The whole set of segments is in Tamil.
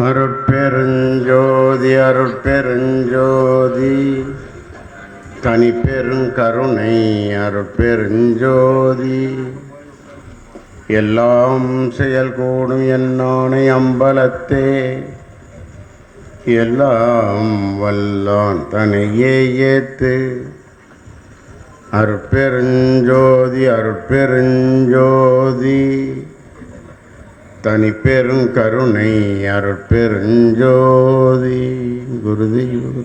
அருட்பெருஞ்சோதி அருட்பெருஞ்சோதி தனிப்பெருங்கருணை அருட்பெருஞ்சோதி எல்லாம் செயல் கூடும் என்னானை அம்பலத்தே எல்லாம் வல்லான் தனையே ஏத்து அருட்பெருஞ்சோதி அருட்பெருஞ்சோதி தனிப்பெருங்கருணை அருட்பெருஞ்சோதி குருதெய்வ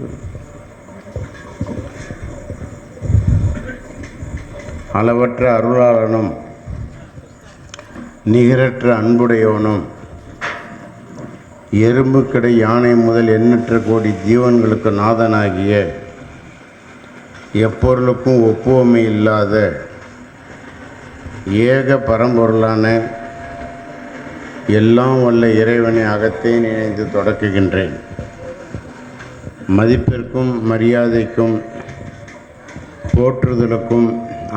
அளவற்ற அருளாளனும் நிகரற்ற அன்புடையவனும் எறும்பு கடை யானை முதல் எண்ணற்ற கோடி ஜீவன்களுக்கு நாதனாகிய எப்பொருளுக்கும் ஒப்புவமை இல்லாத ஏக பரம்பொருளான எல்லாம் வல்ல இறைவனை அகத்தே நினைந்து தொடக்குகின்றேன். மதிப்பிற்கும் மரியாதைக்கும் போற்றுதலுக்கும்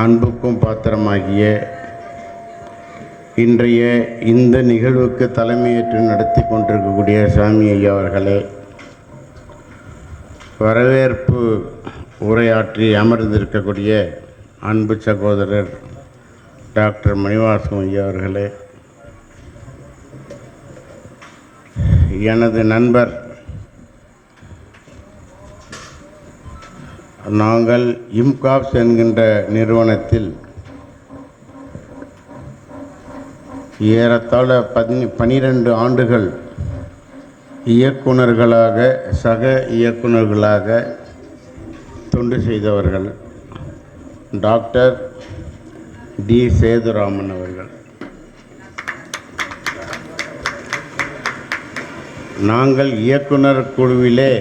அன்புக்கும் பாத்திரமாகிய இன்றைய இந்த நிகழ்வுக்கு தலைமையேற்று நடத்தி கொண்டிருக்கக்கூடிய சாமி ஐயா அவர்களே, வரவேற்பு உரையாற்றி அமர்ந்திருக்கக்கூடிய அன்பு சகோதரர் டாக்டர் மணிவாசகம் ஐயா அவர்களே, எனது நண்பர், நாங்கள் இம்காப்ஸ் என்கின்ற நிறுவனத்தில் ஏறத்தாழ 12 ஆண்டுகள் இயக்குநர்களாக சக இயக்குநர்களாக தொண்டு செய்தவர்கள் டாக்டர் டி சேதுராமன் அவர்கள். நாங்கள் இயக்குனர் குழுவிலே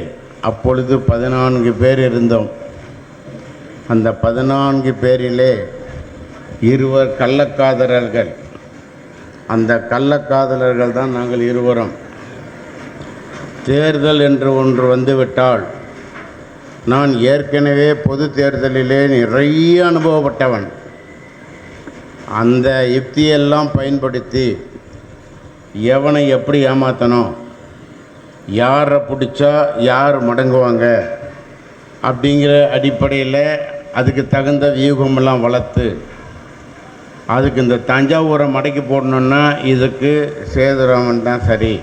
அப்பொழுது 14 பேர் இருந்தோம். அந்த 14 பேரிலே 2 கள்ளக்காதலர்கள். அந்த கள்ளக்காதலர்கள் தான் நாங்கள் 2. தேர்தல் என்று ஒன்று வந்துவிட்டால், நான் ஏற்கனவே பொது தேர்தலிலே நிறைய அனுபவப்பட்டவன். அந்த யுக்தியெல்லாம் பயன்படுத்தி எவனை எப்படி ஏமாற்றணும், யாரை பிடிச்சா யார் மடங்குவாங்க அப்படிங்கிற அடிப்படையில் அதுக்கு தகுந்த வியூகமெல்லாம் வளர்த்து, அதுக்கு இந்த தஞ்சாவூரை மடக்கி போடணுன்னா இதுக்கு சேதுராமன் தான் சரி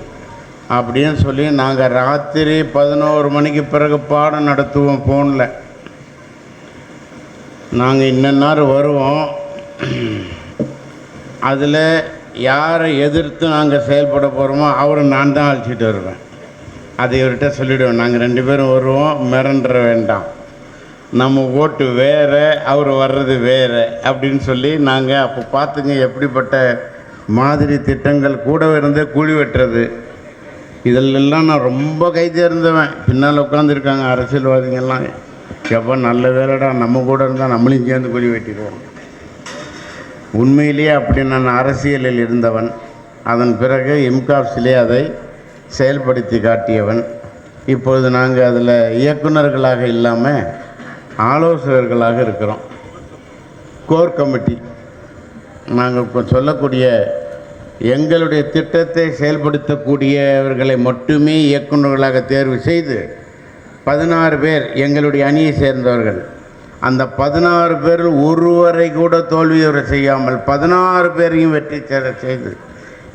அப்படின்னு சொல்லி நாங்கள் ராத்திரி 11 மணிக்கு பிறகு பாடம் நடத்துவோம். ஃபோனில் நாங்கள் இன்னொரு வருவோம். அதில் யாரை எதிர்த்து நாங்கள் செயல்பட போகிறோமோ அவரை நான் தான் அழைச்சிட்டு வருவேன். அதை இவர்கிட்ட சொல்லிவிடுவோம், நாங்கள் 2 பேரும் வருவோம், மிரண்ட வேண்டாம், நம்ம ஓட்டு வேறு, அவர் வர்றது வேறு அப்படின்னு சொல்லி நாங்கள் அப்போ பார்த்துங்க எப்படிப்பட்ட மாதிரி திட்டங்கள். கூட இருந்து கூலி வெட்டுறது, இதிலெல்லாம் நான் ரொம்ப கைது இருந்தவன். பின்னால் உட்காந்துருக்காங்க அரசியல்வாதிகள்லாம், எப்போ நல்ல வேலைடா நம்ம கூட இருந்தால் நம்மளையும் சேர்ந்து கூலி வெட்டிடுவோம். உண்மையிலேயே அப்படி நான் அரசியலில் இருந்தவன். அதன் பிறகு இம்காப்ஸிலே அதை செயல்படுத்தி காட்டியவன். இப்பொழுது நாங்கள் அதில் இயக்குநர்களாக இல்லாமல் ஆலோசகர்களாக இருக்கிறோம். கோர் கமிட்டி நாங்கள் இப்போ சொல்லக்கூடிய எங்களுடைய திட்டத்தை செயல்படுத்தக்கூடியவர்களை மட்டுமே இயக்குநர்களாக தேர்வு செய்து 16 பேர் எங்களுடைய அணியை சேர்ந்தவர்கள். அந்த 16 பேரில் ஒருவரை கூட தோல்வியுற செய்யாமல் 16 பேரையும் வெற்றி செய்து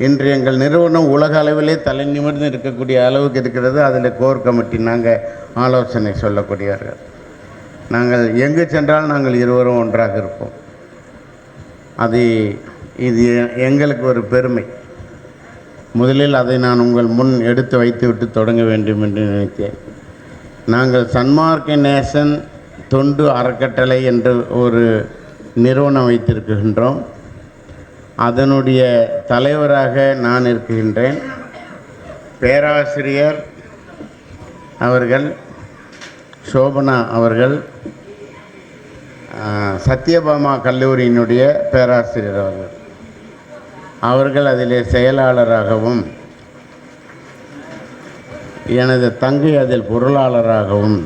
இன்று எங்கள் நிறுவனம் உலக அளவிலே தலை நிமிர்ந்து இருக்கக்கூடிய அளவுக்கு இருக்கிறது. அதில் கோர் கமிட்டி நாங்கள் ஆலோசனை சொல்லக்கூடியவர்கள். நாங்கள் எங்கு சென்றால் நாங்கள் 2 ஒன்றாக இருப்போம். இது எங்களுக்கு ஒரு பெருமை. முதலில் அதை நான் உங்கள் முன் எடுத்து வைத்துவிட்டு தொடங்க வேண்டும் என்று நினைத்தேன். நாங்கள் சன்மார்க்க நேசன் தொண்டு அறக்கட்டளை என்று ஒரு நிறுவனம் வைத்திருக்கின்றோம். அதனுடைய தலைவராக நான் இருக்கின்றேன். பேராசிரியர் அவர்கள் சோபனா அவர்கள் சத்யபாமா கல்லூரியினுடைய பேராசிரியர் அவர்கள் அதிலே செயலாளராகவும் எனது தங்கை அதில் பொருளாளராகவும்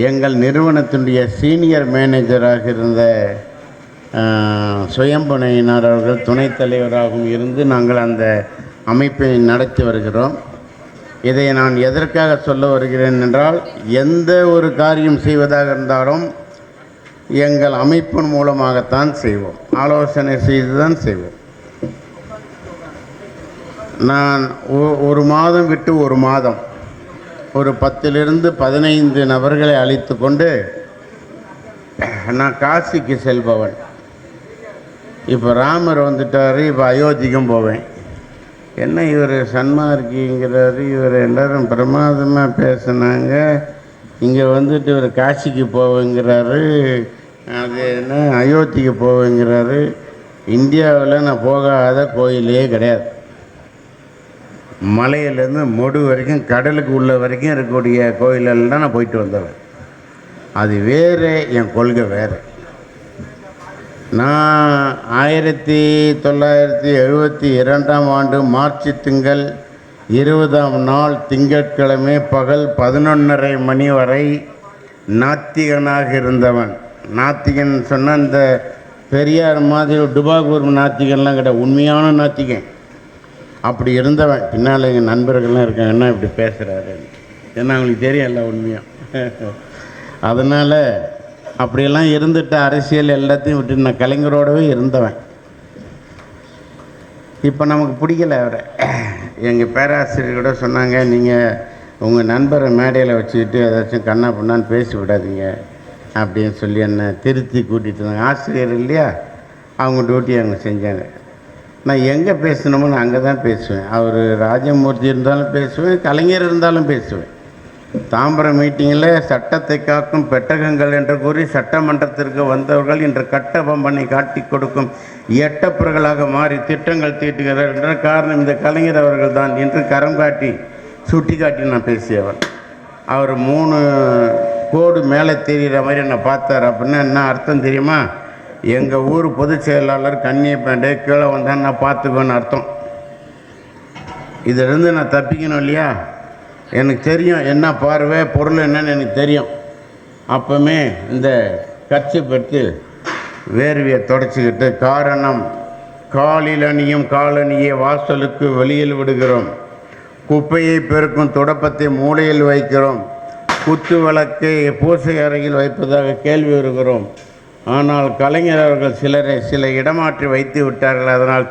எங்கள் நிறுவனத்தினுடைய சீனியர் மேனேஜராக இருந்த சுயம்புனையினார் அவர்கள் துணைத் தலைவராகவும் இருந்து நாங்கள் அந்த அமைப்பை நடத்தி வருகிறோம். இதை நான் எதற்காக சொல்ல வருகிறேன் என்றால், எந்த ஒரு காரியம் செய்வதாக இருந்தாலும் எங்கள் அமைப்பின் மூலமாகத்தான் செய்வோம், ஆலோசனை செய்து தான் செய்வோம். நான் ஒரு மாதம் விட்டு ஒரு மாதம் ஒரு 10லிருந்து 15 நபர்களை அழைத்து கொண்டு நான் காசிக்கு செல்பவன். இப்போ ராமர் வந்துட்டார், இப்போ அயோத்திக்கும் போவேன். என்ன இவர் சன்மார்க்கிங்கிறாரு, இவர் எல்லோரும் பிரமாதமாக பேசுனாங்க, இங்கே வந்துட்டு இவர் காசிக்கு போவேங்கிறாரு, அது என்ன அயோத்திக்கு போவேங்கிறாரு. இந்தியாவில் நான் போகாத கோயிலே கிடையாது. மலையிலேருந்து மொடு வரைக்கும் கடலுக்கு உள்ள வரைக்கும் இருக்கக்கூடிய கோயிலெல்லாம் நான் போயிட்டு வந்தவன். அது வேறு, என் கொள்கை வேறு. நான் 1972ஆம் ஆண்டு மார்ச் திங்கள் 20ஆம் நாள் திங்கட்கிழமை பகல் 11:30 மணி வரை நாத்திகனாக இருந்தவன். நாத்திகன் சொன்னால் இந்த பெரியார் மாதிரி டுபாகூர் நாத்திகன்லாம் கிடையாது, உண்மையான நாத்திகன். அப்படி இருந்தவன். பின்னால் எங்கள் நண்பர்கள்லாம் இருக்காங்க, என்ன இப்படி பேசுகிறாரு, ஏன்னா அவங்களுக்கு தெரியல உண்மையாக. அதனால் அப்படியெல்லாம் இருந்துட்டு அரசியல் எல்லாத்தையும் விட்டு நான் கலைஞரோடவே இருந்தவன். இப்போ நமக்கு பிடிக்கல அவரை. எங்கள் பேராசிரியர் கூட சொன்னாங்க, நீங்கள் உங்கள் நண்பரை மேடையில் வச்சுக்கிட்டு ஏதாச்சும் கண்ணா பண்ணான்னு பேசி விடாதீங்க அப்படின்னு சொல்லி என்னை திருத்தி கூட்டிகிட்டு இருந்தாங்க. ஆசிரியர் இல்லையா, அவங்க டியூட்டி அவங்க செஞ்சாங்க. நான் எங்கே பேசணுமோ நான் அங்கே தான் பேசுவேன். அவர் ராஜமூர்த்தி இருந்தாலும் பேசுவேன், கலைஞர் இருந்தாலும் பேசுவேன். தாம்பரம் மீட்டிங்கில் சட்டத்தை காக்கும் பெட்டகங்கள் என்று கூறி சட்டமன்றத்திற்கு வந்தவர்கள் இன்று கட்டபொம்மனை காட்டி கொடுக்கும் எட்டப்பர்களாக மாறி திட்டங்கள் தீட்டுகிறார் என்ற காரணம் இந்த கலைஞர் அவர்கள் தான் என்று கரம் காட்டி சுட்டி காட்டி நான் பேசியவர். அவர் 3 கோடு மேலே தெரிகிற மாதிரி என்னை பார்த்தார். அப்படின்னா என்ன அர்த்தம் தெரியுமா? எங்கள் ஊர் பொதுச் செயலாளர் கன்னியப்பேண்டே கீழே வந்தால் நான் பார்த்துக்குவேன்னு அர்த்தம். இதிலிருந்து நான் தப்பிக்கணும் இல்லையா? எனக்கு தெரியும் என்ன பார்வை பொருள் என்னன்னு எனக்கு தெரியும். அப்போமே இந்த கட்சி பெற்று வேர்வையை தொடச்சிக்கிட்டு, காரணம் காலில் அணியும் காலணியை வாசலுக்கு வெளியில் விடுகிறோம், குப்பையை பெருக்கும் துடப்பத்தை மூலையில் வைக்கிறோம், குத்து விளக்கை பூசை அறையில் வைப்பதாக கேள்வி வருகிறோம். ஆனால் கலைஞர் அவர்கள் சில இடமாற்றி வைத்து விட்டார்கள், அதனால்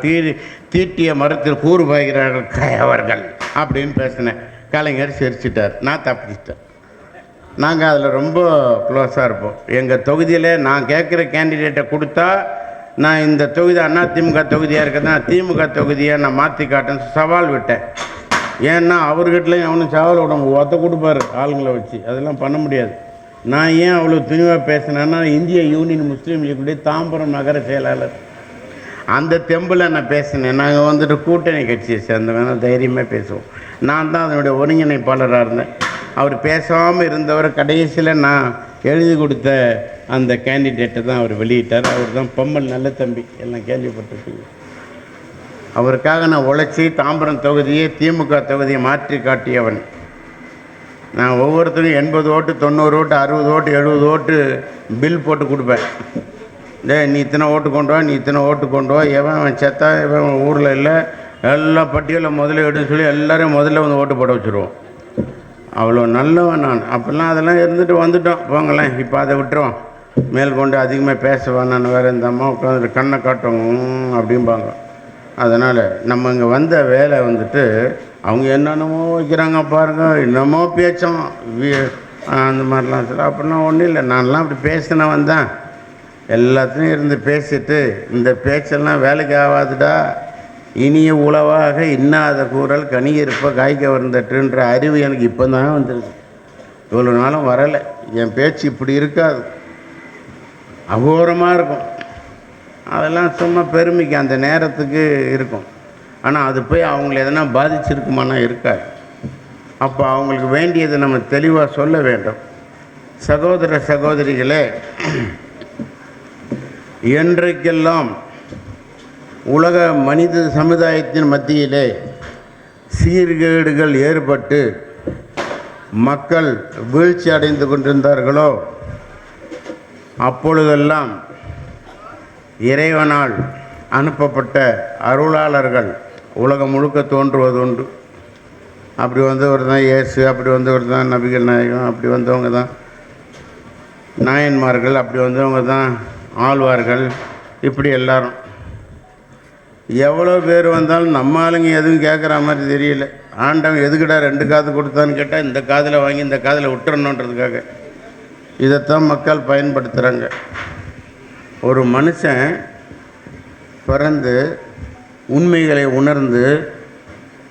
தீட்டிய மரத்தில் கூறு பாய்கிறார்கள் அவர்கள் அப்படின்னு பேசினேன். கலைஞர் சிரிச்சிட்டார், நான் தப்பிச்சிட்டேன். நாங்கள் அதில் ரொம்ப க்ளோஸாக இருப்போம். எங்கள் தொகுதியில் நான் கேட்குற கேண்டிடேட்டை கொடுத்தா, நான் இந்த தொகுதி அதிமுக தொகுதியாக இருக்கிறது, நான் திமுக தொகுதியை நான் மாற்றி காட்டேன்னு சவால் விட்டேன். ஏன்னா அவர்கிட்டலையும் அவனு சவால் விட ஒத்த கொடுப்பார் ஆளுங்களை வச்சு, அதெல்லாம் பண்ண முடியாது. நான் ஏன் அவ்வளோ துணிவாக பேசினேன்னா, இந்திய யூனியன் முஸ்லீம் லீக்குடைய தாம்பரம் நகர செயலாளர், அந்த தெம்பில் நான் பேசினேன். நாங்கள் வந்துட்டு கூட்டணி கட்சியை சேர்ந்தவங்க, தைரியமாக பேசுவோம். நான் தான் அதனுடைய ஒருங்கிணைப்பாளராக இருந்தேன். அவர் பேசாமல் இருந்தவர் கடைசியில் நான் எழுதி கொடுத்த அந்த கேண்டிடேட்டை தான் அவர் வெளியிட்டார். அவர் தான் பம்மல் நல்ல தம்பி, எல்லாம் கேள்விப்பட்டிருக்கீங்க. அவருக்காக நான் உழைச்சி தாம்பரம் தொகுதியை திமுக தொகுதியை மாற்றி காட்டியவன். நான் ஒவ்வொருத்தரும் 80 ஓட்டு 90 ஓட்டு 60 ஓட்டு 70 ஓட்டு பில் போட்டு கொடுப்பேன். நீ இத்தனை ஓட்டு கொண்டு வா, நீ இத்தனை ஓட்டு கொண்டு வா, எவன் செத்தா எவன் ஊரில் இல்லை எல்லா பட்டியலில் முதல்ல எடுன்னு சொல்லி எல்லோரும் முதல்ல வந்து ஓட்டு போட வச்சுருவோம். அவ்வளோ நல்லவன் நான். அப்போல்லாம் அதெல்லாம் இருந்துட்டு வந்துட்டோம், போங்களேன். இப்போ அதை விட்டுருவோம், மேற்கொண்டு அதிகமாக பேசுவேன். நான் வேறு இந்த அம்மா உட்காந்துட்டு கண்ணை காட்டுவோங்க அப்படிம்பாங்க. அதனால் நம்ம இங்கே வந்த வேலை வந்துட்டு அவங்க என்னென்னமோ வைக்கிறாங்க பாருங்கள், என்னமோ பேச்சோம் அந்த மாதிரிலாம் சொல்ல. அப்படிலாம் ஒன்றும் இல்லை, நான்லாம் அப்படி பேசினவன் தான். எல்லாத்தையும் இருந்து பேசிட்டு, இந்த பேச்செல்லாம் வேலைக்கு ஆகாதுடா, இனிய உளவாக இன்னாத கூறல் கனி இருப்ப காய்க்க வந்தட்டுன்ற அறிவு எனக்கு இப்போ தான் வந்துருக்கு. இவ்வளோ நாளும் வரலை. என் பேச்சு இப்படி இருக்காது, அகோரமாக இருக்கும். அதெல்லாம் சும்மா பெருமைக்கு அந்த நேரத்துக்கு இருக்கும். ஆனால் அது போய் அவங்கள எதனா பாதிச்சிருக்குமானா இருக்காது. அப்போ அவங்களுக்கு வேண்டியதை நம்ம தெளிவாக சொல்ல வேண்டும். சகோதர சகோதரிகளே, என்றைக்கெல்லாம் உலக மனித சமுதாயத்தின் மத்தியிலே சீர்கேடுகள் ஏற்பட்டு மக்கள் வீழ்ச்சி அடைந்து கொண்டிருந்தார்களோ அப்பொழுதெல்லாம் இறைவனால் அனுப்பப்பட்ட அருளாளர்கள் உலகம் முழுக்க தோன்றுவதுண்டு. அப்படி வந்தவர் தான் இயேசு, அப்படி வந்தவர் தான் நபிகள் நாயகம், அப்படி வந்தவங்க தான் நாயன்மார்கள், அப்படி வந்தவங்க தான் ஆழ்வார்கள். இப்படி எல்லாரும் எவ்வளோ பேர் வந்தாலும் நம்ம ஆளுங்க எதுவும் கேட்குற மாதிரி தெரியல. ஆண்டவன் எதுக்கிட்ட 2 காது கொடுத்தான்னு கேட்டால் இந்த காதில் வாங்கி இந்த காதில் விட்டுறணுன்றதுக்காக இதைத்தான் மக்கள் பயன்படுத்துகிறாங்க. ஒரு மனுஷன் பிறந்து உண்மைகளை உணர்ந்து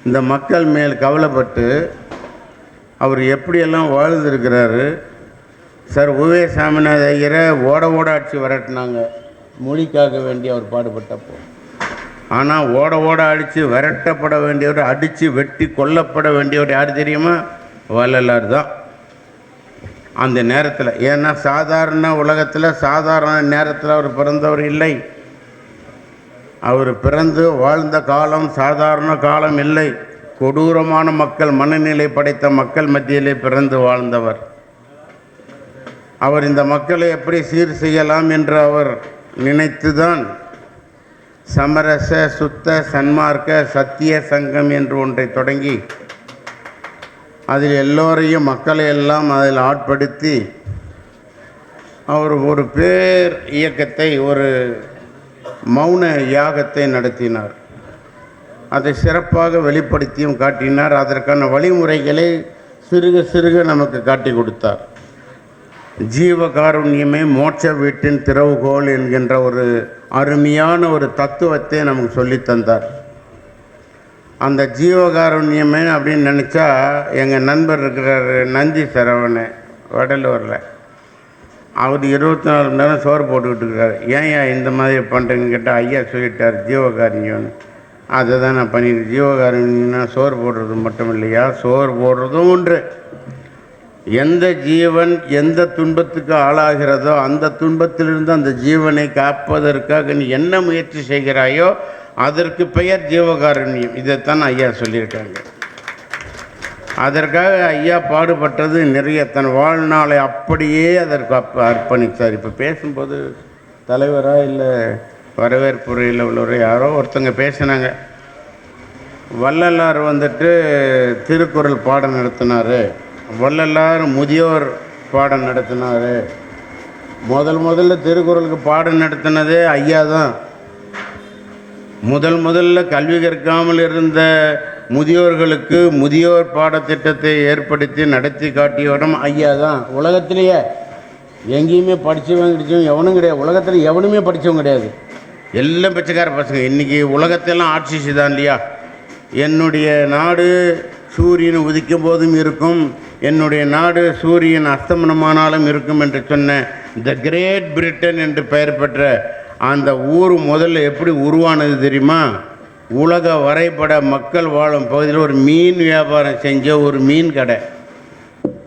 இந்த மக்கள் மேல் கவலைப்பட்டு அவர் எப்படியெல்லாம் வாழ்ந்துருக்கிறாரு. சார் உவே சாமிநாத ஐயரை ஓட அடித்து விரட்டினாங்க மொழிக்காக வேண்டி அவர் பாடுபட்டப்போ. ஆனால் ஓட அடித்து விரட்டப்பட வேண்டியவர், அடித்து வெட்டி கொல்லப்பட வேண்டியவர் யார் தெரியுமா? வள்ளலார் தான் அந்த நேரத்தில். ஏன்னா சாதாரண உலகத்தில் சாதாரண நேரத்தில் அவர் பிறந்தவர் இல்லை. அவர் பிறந்து வாழ்ந்த காலம் சாதாரண காலம் இல்லை. கொடூரமான மக்கள், மனநிலை படைத்த மக்கள் மத்தியிலே பிறந்து வாழ்ந்தவர். அவர் இந்த மக்களை எப்படி சீர் செய்யலாம் என்று அவர் நினைத்துதான் சமரச சுத்த சன்மார்க்க சத்திய சங்கம் என்று ஒன்றை தொடங்கி அதில் எல்லோரையும் மக்களை எல்லாம் அதில் ஆட்படுத்தி அவர் ஒரு பேர் இயக்கத்தை, ஒரு மௌன யாகத்தை நடத்தினார். அதை சிறப்பாக வெளிப்படுத்தியும் காட்டினார். அதற்கான வழிமுறைகளை சிறுக சிறுக நமக்கு காட்டி கொடுத்தார். ஜீவகாருண்யமே மோட்ச வீட்டின் திறவுகோல் என்கின்ற ஒரு அருமையான ஒரு தத்துவத்தை நமக்கு சொல்லித்தந்தார். அந்த ஜீவகாருண்யமே அப்படின்னு நினச்சா எங்கள் நண்பர் இருக்கிறார் நந்தி சரவண வடலூரில். அவர் 24 மணி நேரம் சோறு போட்டுக்கிட்டு இருக்கிறார். ஏன் இந்த மாதிரி பண்ணுறேன்னு கேட்டால் ஐயா சொல்லிட்டார் ஜீவகாருண்யம்னு. அதை தான் நான் பண்ணிடுறேன். ஜீவகாருண்யம்னா சோறு போடுறது மட்டும் இல்லையா, சோறு போடுறதும் ஒன்று. எந்த ஜீவன் எந்த துன்பத்துக்கு ஆளாகிறதோ அந்த துன்பத்திலிருந்து அந்த ஜீவனை காப்பதற்காக நீ என்ன முயற்சி செய்கிறாயோ அதற்கு பெயர் ஜீவகாருண்யம். இதைத்தான் ஐயா சொல்லியிருக்காங்க. அதற்காக ஐயா பாடுபட்டது நிறைய. தன் வாழ்நாளை அப்படியே அதற்கு அர்ப்பணித்தார். இப்போ பேசும்போது தலைவராக இல்லை வரவேற்புரையில் உள்ளவரை யாரோ ஒருத்தங்க பேசினாங்க. வள்ளலார் வந்துட்டு திருக்குறள் பாடம் நடத்தினார், வள்ளலார் முதியோர் பாடம் நடத்தினார். முதல்ல திருக்குறளுக்கு பாடம் நடத்தினதே ஐயா தான். முதல்ல கல்வி கற்காமல் இருந்த முதியோர்களுக்கு முதியோர் பாடத்திட்டத்தை ஏற்படுத்தி நடத்தி காட்டியவரும் ஐயா தான். உலகத்திலேயே எங்கேயுமே படித்தவங்க கிடைச்சவங்க எவனும் கிடையாது. உலகத்தில் எவனுமே படித்தவங்க கிடையாது, எல்லாம் பிச்சைக்கார பசங்க. இன்றைக்கி உலகத்தெல்லாம் ஆட்சி செய்தான் இல்லையா. என்னுடைய நாடு சூரியன் உதிக்கும் போதும் இருக்கும், என்னுடைய நாடு சூரியன் அஸ்தமனமானாலும் இருக்கும் என்று சொன்ன த கிரேட் பிரிட்டன் என்று பெயர் பெற்ற அந்த ஊர் முதல்ல எப்படி உருவானது தெரியுமா? உலக வரைபட மக்கள் வாழும் பகுதியில் ஒரு மீன் வியாபாரம் செஞ்ச ஒரு மீன் கடை.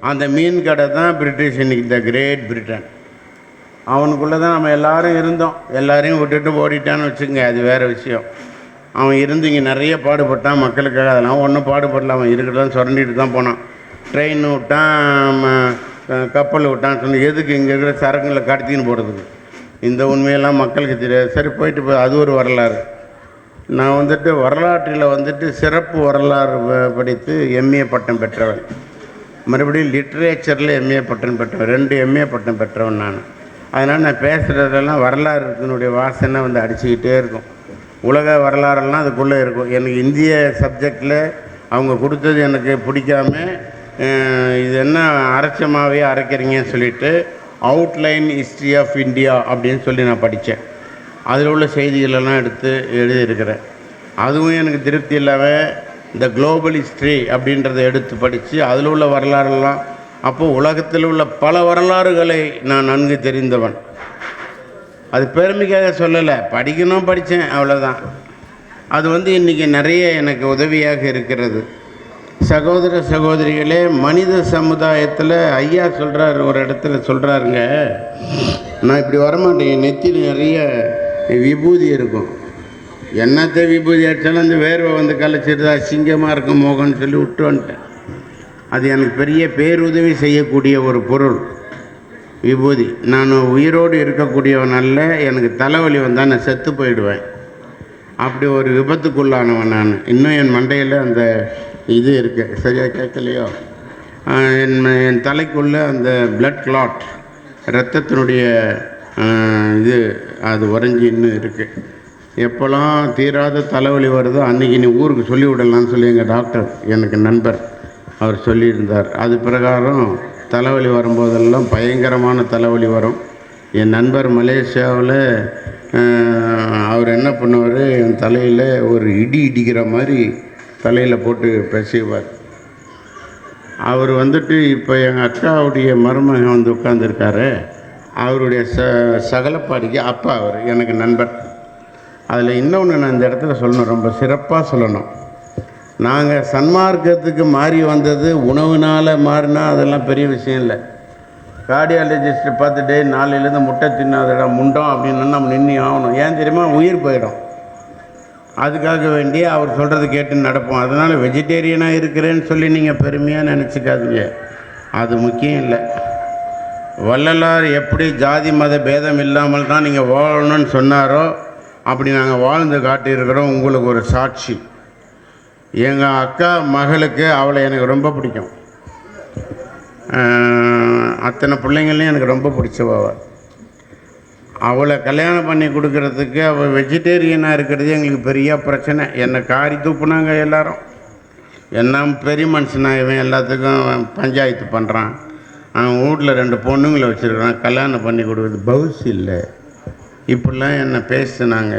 அந்த மீன் கடை தான் பிரிட்டிஷ் இன்னைக்கு த கிரேட் பிரிட்டன். அவனுக்குள்ளே தான் நம்ம எல்லோரும் இருந்தோம். எல்லாரையும் விட்டுட்டு ஓடிட்டான்னு வச்சுக்கோங்க, அது வேறு விஷயம். அவன் இருந்து இங்கே நிறைய பாடுபட்டான் மக்களுக்காக. அதெல்லாம் ஒன்றும் பாடுபடல, அவன் இருக்கிறதான் சுரண்டிட்டு தான் போனான். ட்ரெயின் விட்டான், கப்பல் விட்டான்னு சொல்லி எதுக்கு இங்கே இருக்கிற சரக்குங்களை கடத்தின்னு போகிறதுக்கு. இந்த உண்மையெல்லாம் மக்களுக்கு தெரியாது. சரி போயிட்டு அது ஒரு வரலாறு. நான் வந்துட்டு வரலாற்றில் வந்துட்டு சிறப்பு வரலாறு படித்து எம்ஏ பட்டம் பெற்றவன். மறுபடியும் லிட்ரேச்சரில் எம்ஏ பட்டம் பெற்றவன். 2 எம்ஏ பட்டம் பெற்றவன் நான். அதனால் நான் பேசுகிறதெல்லாம் வரலாறுனுடைய வாசனை வந்து அடிச்சுக்கிட்டே இருக்கும். உலக வரலாறெல்லாம் அதுக்குள்ளே இருக்கும். எனக்கு இந்திய சப்ஜெக்டில் அவங்க கொடுத்தது எனக்கு பிடிக்காம, இது என்ன அரைச்சமாகவே அரைக்கிறீங்கன்னு சொல்லிவிட்டு அவுட்லைன் ஹிஸ்ட்ரி ஆஃப் இந்தியா அப்படின்னு சொல்லி நான் படித்தேன். அதில் உள்ள செய்திகளெல்லாம் எடுத்து எழுதியிருக்கிறேன். அதுவும் எனக்கு திருப்தி இல்லாமல் இந்த குளோபல் ஹிஸ்ட்ரி அப்படின்றத எடுத்து படித்து அதில் உள்ள வரலாறுலாம், அப்போது உலகத்தில் உள்ள பல வரலாறுகளை நான் நன்கு தெரிந்தவன். அது பெருமைக்காக சொல்லலை, படிக்கணும் படித்தேன் அவ்வளோதான். அது வந்து இன்றைக்கி நிறைய எனக்கு உதவியாக இருக்கிறது. சகோதர சகோதரிகளே, மனித சமுதாயத்தில் ஐயா சொல்கிறார், ஒரு இடத்துல சொல்கிறாருங்க, நான் இப்படி வரமாட்டேன், நெத்தியில் நிறைய விபூதி இருக்கும், என்னத்தை விபூதி அடித்தாலும் அந்த வேர்வை வந்து கலைச்சிடுது, அசிங்கமாக இருக்கும் மோகன்னு சொல்லி விட்டு வந்துட்டேன். அது எனக்கு பெரிய பேருதவி செய்யக்கூடிய ஒரு பொருள் விபூதி. நான் உயிரோடு இருக்கக்கூடியவன் அல்ல, எனக்கு தலைவலி வந்தால் நான் செத்து போயிடுவேன். அப்படி ஒரு விபத்துக்குள்ளானவன் நான். இன்னும் என் மண்டையில் அந்த இது இருக்குது, சரியாக கேட்கலையோ? என் தலைக்குள்ளே அந்த பிளட் கிளாட், இரத்தத்தினுடைய இது அது உறைஞ்சி இன்னும் இருக்குது. எப்போல்லாம் தீராத தலைவலி வருதோ அன்றைக்கி நீ ஊருக்கு சொல்லி விடலான்னு சொல்லி எங்கள் டாக்டர், எனக்கு நண்பர், அவர் சொல்லியிருந்தார். அது பிரகாரம் தலைவலி வரும்போதெல்லாம் பயங்கரமான தலைவலி வரும். என் நண்பர் மலேசியாவில் அவர் என்ன பண்ணுவார், என் தலையில் ஒரு இடிக்கிற மாதிரி தலையில் போட்டு பேசுவார். அவர் வந்துட்டு இப்போ எங்கள் அக்காவுடைய மருமகன் வந்து உட்காந்துருக்காரு, அவருடைய சகலப்பாடிக்கு அப்பா அவர் எனக்கு நண்பர். அதில் இன்னொன்று நான் இந்த இடத்துல சொல்லணும், ரொம்ப சிறப்பாக சொல்லணும். நாங்கள் சன்மார்க்கத்துக்கு மாறி வந்தது உணவுனால் மாறினா அதெல்லாம் பெரிய விஷயம் இல்லை. கார்டியாலஜிஸ்ட்டு பார்த்துட்டு நாளையிலேருந்து முட்டை தின்னாதடா முண்டோம் அப்படின்னு நம்ம நின்று ஆகணும். ஏன் தெரியுமா? உயிர் போயிடும். அதுக்காக வேண்டி அவர் சொல்கிறது கேட்டு நடப்போம். அதனால் வெஜிடேரியனாக இருக்கிறேன்னு சொல்லி நீங்கள் பெருமையாக நினச்சிக்காதீங்க, அது முக்கியம் இல்லை. வள்ளலார் எப்படி ஜாதி மத பேதம் இல்லாமல் தான் நீங்கள் வாழணும்னு சொன்னாரோ அப்படி நாங்கள் வாழ்ந்து காட்டியிருக்கிறோம். உங்களுக்கு ஒரு சாட்சி, எங்கள் அக்கா மகளுக்கு அவளை எனக்கு ரொம்ப பிடிக்கும். அத்தனை பிள்ளைங்களையும் எனக்கு ரொம்ப பிடிச்சவ. அவளை கல்யாணம் பண்ணி கொடுக்கறதுக்கு அவள் வெஜிடேரியனாக இருக்கிறது எங்களுக்கு பெரிய பிரச்சனை. என்னை காரி தூப்புனாங்க எல்லாரும். என்ன பெரிய மனுஷனாக இவன் எல்லாத்துக்கும் பஞ்சாயத்து பண்ணுறான், அவன் வீட்டில் 2 பொண்ணுங்களை வச்சுருக்கிறான், கல்யாணம் பண்ணி கொடுக்குறது பவுஸ் இல்லை, இப்படிலாம் என்னை பேசுனாங்க.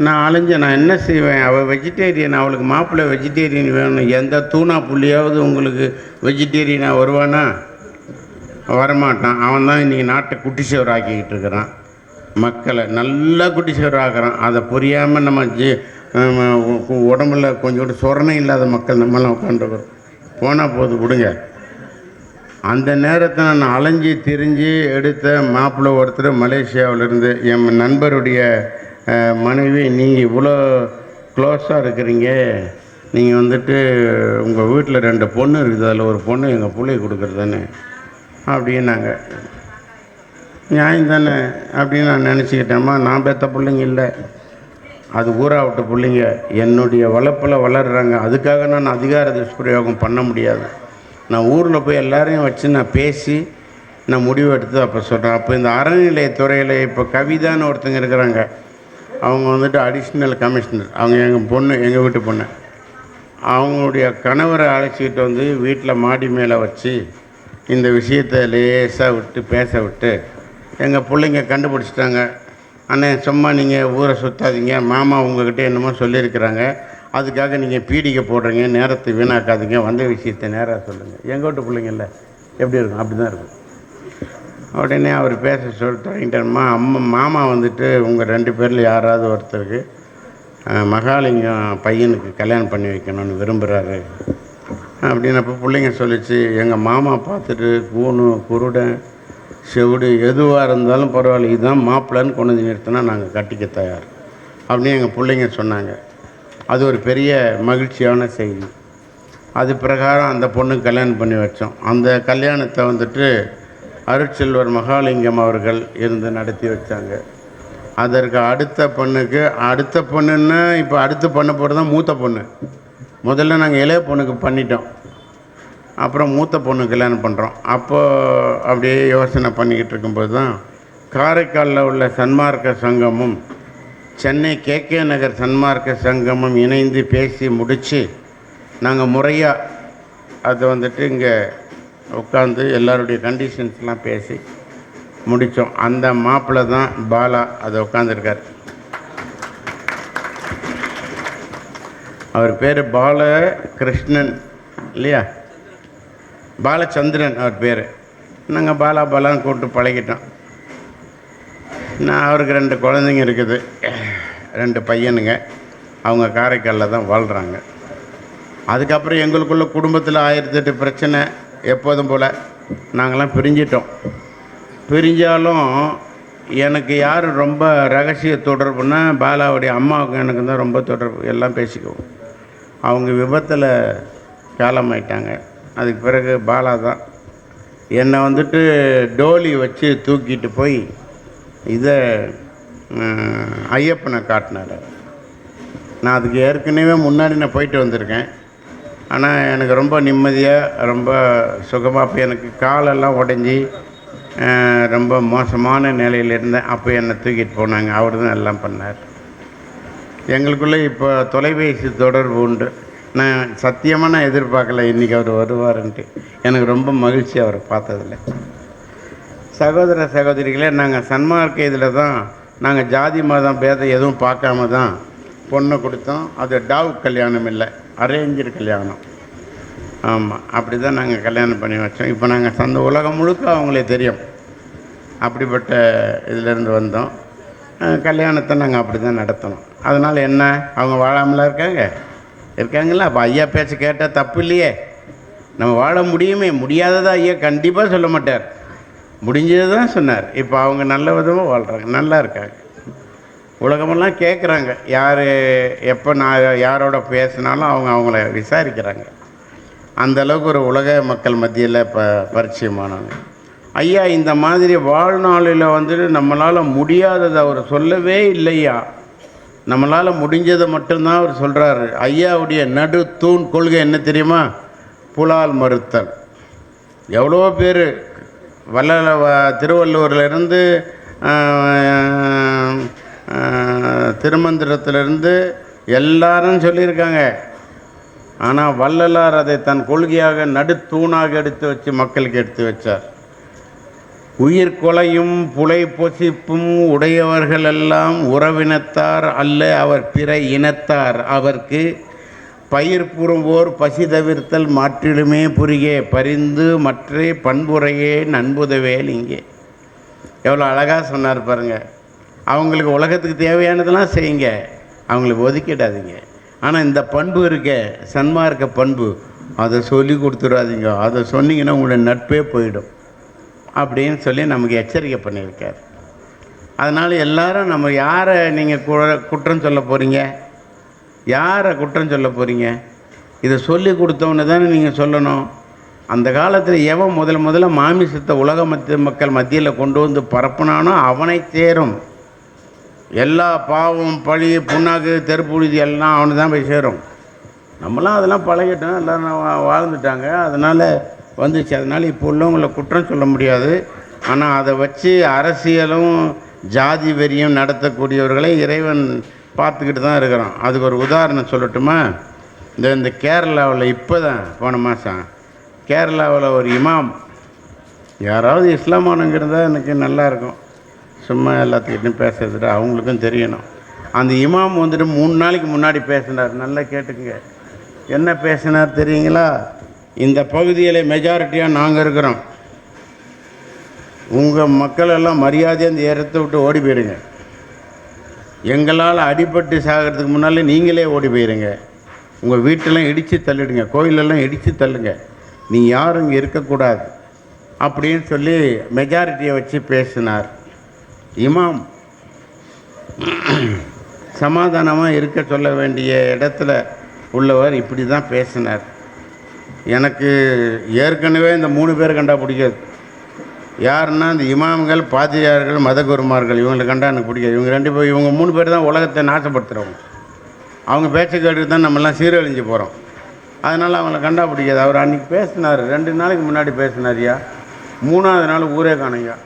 நான் அலைஞ்சேன், நான் என்ன செய்வேன்? அவள் வெஜிடேரியன், அவளுக்கு மாப்பிள்ளை வெஜிடேரியன் வேணும். எந்த தூணா புள்ளியாவது உங்களுக்கு வெஜிடேரியனாக வருவானா? வரமாட்டான். அவன் தான் இன்றைக்கி நாட்டை குட்டிச்சவர் ஆக்கிக்கிட்டு இருக்கிறான், மக்களை நல்லா குட்டிச்சவர் ஆக்குறான். அதை புரியாமல் நம்ம உடம்புல கொஞ்சோண்டு சொரணை இல்லாத மக்கள் நம்மளாம் உட்காந்துருக்குறோம். போனால் போது விடுங்க. அந்த நேரத்தை நான் அலைஞ்சி திரிஞ்சு எடுத்த மாப்பிள்ளை ஒருத்தர் மலேசியாவிலேருந்து என் நண்பருடைய மனைவி, நீங்கள் இவ்வளோ க்ளோஸாக இருக்கிறீங்க, நீங்கள் வந்துட்டு உங்கள் வீட்டில் 2 பொண்ணு இருக்குது, அதில் ஒரு பொண்ணு எங்கள் பிள்ளைக்கு கொடுக்குறதானே அப்படின்னாங்க. நியாயம் தானே அப்படின்னு நான் நினச்சிக்கிட்டேம்மா. நான் பெற்ற பிள்ளைங்க இல்லை, அது ஊரா விட்ட பிள்ளைங்க, என்னுடைய வளர்ப்பில் வளர்கிறாங்க. அதுக்காக நான் அதிகார துஷ்பிரயோகம் பண்ண முடியாது. நான் ஊரில் போய் எல்லாரையும் வச்சு நான் பேசி நான் முடிவு எடுத்து அப்போ சொல்கிறேன். அப்போ இந்த அறநிலையத்துறையில் இப்போ கவிதான்னு ஒருத்தங்க இருக்கிறாங்க, அவங்க வந்துட்டு அடிஷ்னல் கமிஷனர். அவங்க எங்கள் வீட்டு பொண்ணு. அவங்களுடைய கணவரை அழைச்சிக்கிட்டு வந்து வீட்டில் மாடி மேலே வச்சு இந்த விஷயத்தை லேசாக விட்டு பேச விட்டு எங்கள் பிள்ளைங்க கண்டுபிடிச்சிட்டாங்க. அண்ணே சும்மா நீங்கள் ஊரை சுற்றாதீங்க, மாமா உங்கள்கிட்ட என்னமோ சொல்லியிருக்கிறாங்க, அதுக்காக நீங்கள் பீடிக்கை போடுறீங்க, நேரத்தை வீணாக்காதீங்க, வந்த விஷயத்தை நேராக சொல்லுங்கள். எங்கள் வீட்டு பிள்ளைங்கள்ல எப்படி இருக்கும்? அப்படி தான் இருக்கும். உடனே அவர் பேச தொடங்கிட்டாருமா, மாமா வந்துட்டு உங்கள் 2 பேரில் யாராவது ஒருத்தருக்கு மகாலிங்கம் பையனுக்கு கல்யாணம் பண்ணி வைக்கணும்னு விரும்புகிறாரு அப்படின்னப்போ பிள்ளைங்க சொல்லிச்சு, எங்கள் மாமா பார்த்துட்டு கூணு குருடன் செவிடு எதுவாக இருந்தாலும் பரவாயில்ல, இதுதான் மாப்பிள்ளைன்னு கொண்டு வந்து நிறுத்தினா நாங்கள் கட்டிக்க தயார் அப்படின்னு எங்கள் பிள்ளைங்க சொன்னாங்க. அது ஒரு பெரிய மகிழ்ச்சியான செய்தி. அது பிரகாரம் அந்த பொண்ணுக்கு கல்யாணம் பண்ணி வச்சோம். அந்த கல்யாணத்தை வந்துட்டு அருட்செல்வர் மகாலிங்கம் அவர்கள் இருந்து நடத்தி வச்சாங்க. அதற்கு அடுத்த பொண்ணுன்னா இப்போ அடுத்து பண்ண போகிறது தான் மூத்த பொண்ணு. முதல்ல நாங்கள் இளைய பொண்ணுக்கு பண்ணிட்டோம், அப்புறம் மூத்த பொண்ணுக்கு கல்யாணம் பண்ணுறோம். அப்போது அப்படியே யோசனை பண்ணிக்கிட்டு இருக்கும்போது தான் காரைக்காலில் உள்ள சன்மார்க்க சங்கமும் சென்னை KK நகர் சன்மார்க்க சங்கமும் இணைந்து பேசி முடித்து நாங்கள் முறையாக அதை வந்துட்டு இங்கே உட்காந்து எல்லாருடைய கண்டிஷன்ஸ்லாம் பேசி முடித்தோம். அந்த மாப்பிள்ளை தான் பாலா, அதை உட்காந்துருக்கார். அவர் பேர் பாலகிருஷ்ணன் இல்லையா, பாலச்சந்திரன் அவர் பேர். நாங்கள் பாலான்னு கூப்பிட்டு பழகிட்டோம். நான் அவருக்கு 2 குழந்தைங்க இருக்குது, 2 பையனுங்க. அவங்க காரைக்காலில் தான் வாழ்கிறாங்க. அதுக்கப்புறம் எங்களுக்குள்ள குடும்பத்தில் 1008 பிரச்சனை எப்போதும் போல். நாங்களாம் பிரிஞ்சிட்டோம். பிரிஞ்சாலும் எனக்கு யார் ரொம்ப ரகசிய தொடர்புன்னா பாலாவுடைய அம்மாவுக்கு எனக்கு தான் ரொம்ப தொடர்பு, எல்லாம் பேசிக்குவோம். அவங்க விபத்தில் காலமாயிட்டாங்க. அதுக்கு பிறகு பாலா தான் என்னை வந்துட்டு டோலி வச்சு தூக்கிட்டு போய் இதை ஐயப்பனை காட்டினார். நான் அதுக்கு ஏற்கனவே முன்னாடி நான் போயிட்டு வந்திருக்கேன். ஆனால் எனக்கு ரொம்ப நிம்மதியாக ரொம்ப சுகமாக. அப்போ எனக்கு காலெல்லாம் உடஞ்சி ரொம்ப மோசமான நிலையில் இருந்தேன். அப்போ என்னை தூக்கிட்டு போனாங்க. அவர் தான் எல்லாம் பண்ணார். எங்களுக்குள்ளே இப்போ தொலைபேசி தொடர்பு உண்டு. நான் சத்தியமாக நான் எதிர்பார்க்கல இன்றைக்கி அவர் வருவாருன்ட்டு. எனக்கு ரொம்ப மகிழ்ச்சி அவரை பார்த்ததில்ல. சகோதர சகோதரிகளே, நாங்கள் சன்மார்க்க இதில் தான் நாங்கள் ஜாதி மதம் பேதம் எதுவும் பார்க்காம தான் பொண்ணை கொடுத்தோம். அது டாவ் கல்யாணம் இல்லை, அரேஞ்சர் கல்யாணம். ஆமாம், அப்படி தான் நாங்கள் கல்யாணம் பண்ணி வச்சோம். இப்போ நாங்கள் உலகம் முழுக்க அவங்களே தெரியும். அப்படிப்பட்ட இதிலேருந்து வந்தோம். கல்யாணத்தை நாங்கள் அப்படி தான் நடத்தணும். அதனால் என்ன, அவங்க வாழாமலாம் இருக்காங்களா? அப்போ ஐயா பேச்சு கேட்டால் தப்பு இல்லையே. நம்ம வாழ முடியுமே. முடியாததா ஐயா கண்டிப்பாக சொல்ல மாட்டார், முடிஞ்சது தான் சொன்னார். இப்போ அவங்க நல்ல விதமாக வாழ்கிறாங்க, நல்லா இருக்காங்க. உலகமெல்லாம் கேட்குறாங்க, யார் எப்போ நான் யாரோட பேசினாலும் அவங்க அவங்கள விசாரிக்கிறாங்க. அந்தளவுக்கு ஒரு உலக மக்கள் மத்தியில் பரிச்சயமானவங்க. ஐயா இந்த மாதிரி வாழ்நாளில் வந்துட்டு நம்மளால் முடியாததை அவர் சொல்லவே இல்லையா. நம்மளால் முடிஞ்சதை மட்டும்தான் அவர் சொல்கிறாரு. ஐயாவுடைய நடு தூண் கொள்கை என்ன தெரியுமா? புலால் மறுத்தல். எவ்வளோ பேர் திருவள்ளூர்லேருந்து திருமந்திரத்திலிருந்து எல்லாரும் சொல்லியிருக்காங்க. ஆனால் வள்ளலார் அதை தன் கொள்கையாக நடுத்தூணாக எடுத்து வச்சு மக்களுக்கு எடுத்து வச்சார். உயிர் கொலையும் புலை பொசிப்பும் உடையவர்கள் எல்லாம் உறவினத்தார் அல்ல, அவர் பிற இனத்தார். அவர்க்கு பயிர் புறுவோர் பசி தவிர்த்தல் மாற்றிலுமே புரியே பரிந்து மற்றே பண்புரையே நண்புதவேல் இங்கே. எவ்வளோ அழகாக சொன்னார் பாருங்கள். அவங்களுக்கு உலகத்துக்கு தேவையானதெல்லாம் செய்யுங்க, அவங்களுக்கு ஒதுக்கிடாதீங்க. ஆனால் இந்த பண்பு இருக்க சன்மார்க்க பண்பு, அதை சொல்லி கொடுத்துடாதீங்க. அதை சொன்னீங்கன்னா உங்களுடைய நட்பே போயிடும் அப்படின்னு சொல்லி நமக்கு எச்சரிக்கை பண்ணியிருக்கார். அதனால் எல்லாரும் நம்ம யாரை நீங்கள் குற்றம் சொல்ல போகிறீங்க? யாரை குற்றம் சொல்ல போகிறீங்க? இதை சொல்லி கொடுத்தவொன்னு தானே நீங்கள் சொல்லணும். அந்த காலத்தில் எவன் முதல்ல மாமிசத்தை உலக மக்கள் மத்தியில் கொண்டு வந்து பரப்புனானோ அவனை சேரும். எல்லா பாவம் பழி புண்ணாக்கு தெருப்புழுதி எல்லாம் அவனு தான் போய் சேரும். நம்மளாம் அதெல்லாம் பழகிட்டோம், எல்லோரும் வாழ்ந்துட்டாங்க, அதனால் வந்துச்சு. அதனால் இப்போ உள்ளவங்களை குற்றம் சொல்ல முடியாது. ஆனால் அதை வச்சு அரசியலும் ஜாதி வெறியும் நடத்தக்கூடியவர்களை இறைவன் பார்த்துக்கிட்டு தான் இருக்கிறான். அதுக்கு ஒரு உதாரணம் சொல்லட்டுமா? இந்த கேரளாவில் இப்போ தான் போன மாதம் கேரளாவில் ஒரு இமாம், யாராவது இஸ்லாமானவங்க இருந்தால் எனக்கு நல்லாயிருக்கும், சும்மா எல்லாத்துக்கிட்டையும் பேசுறதுட்டு அவங்களுக்கும் தெரியணும். அந்த இமாம் வந்துட்டு 3 நாளைக்கு முன்னாடி பேசினார். நல்லா கேட்டுக்குங்க. என்ன பேசினார் தெரியுங்களா? இந்த பகுதியில் மெஜாரிட்டியாக நாங்கள் இருக்கிறோம், உங்கள் மக்கள் எல்லாம் மரியாதையாக இந்த இடத்தை விட்டு ஓடி போயிடுங்க. எங்களால் அடிபட்டு சாகிறதுக்கு முன்னாலே நீங்களே ஓடி போயிடுங்க. உங்கள் வீட்டெல்லாம் இடித்து தள்ளிடுங்க, கோயிலெல்லாம் இடித்து தள்ளுங்க, நீ யாரும் இங்கே இருக்கக்கூடாது அப்படின்னு சொல்லி மெஜாரிட்டியை வச்சு பேசினார். இமாம் சமாதானமாக இருக்க சொல்ல வேண்டிய இடத்துல உள்ளவர் இப்படி தான் பேசினார். எனக்கு ஏற்கனவே இந்த 3 பேர் கண்டா பிடிக்காது. யாருன்னா இந்த இமாம்கள், பாதிரியார்கள், மதகுருமார்கள், இவங்களை கண்டா எனக்கு பிடிக்காது. இவங்க 3 பேர் தான் உலகத்தை நாசப்படுத்துகிறவங்க. அவங்க பேச்சை கேட்டுட்டு தான் நம்மெல்லாம் சீரழிஞ்சு போகிறோம். அதனால் அவங்கள கண்டா பிடிக்காது. அவர் அன்றைக்கி பேசினார், 2 நாளைக்கு முன்னாடி பேசினார்யா. 3ஆவது நாள் ஊரே காணையா.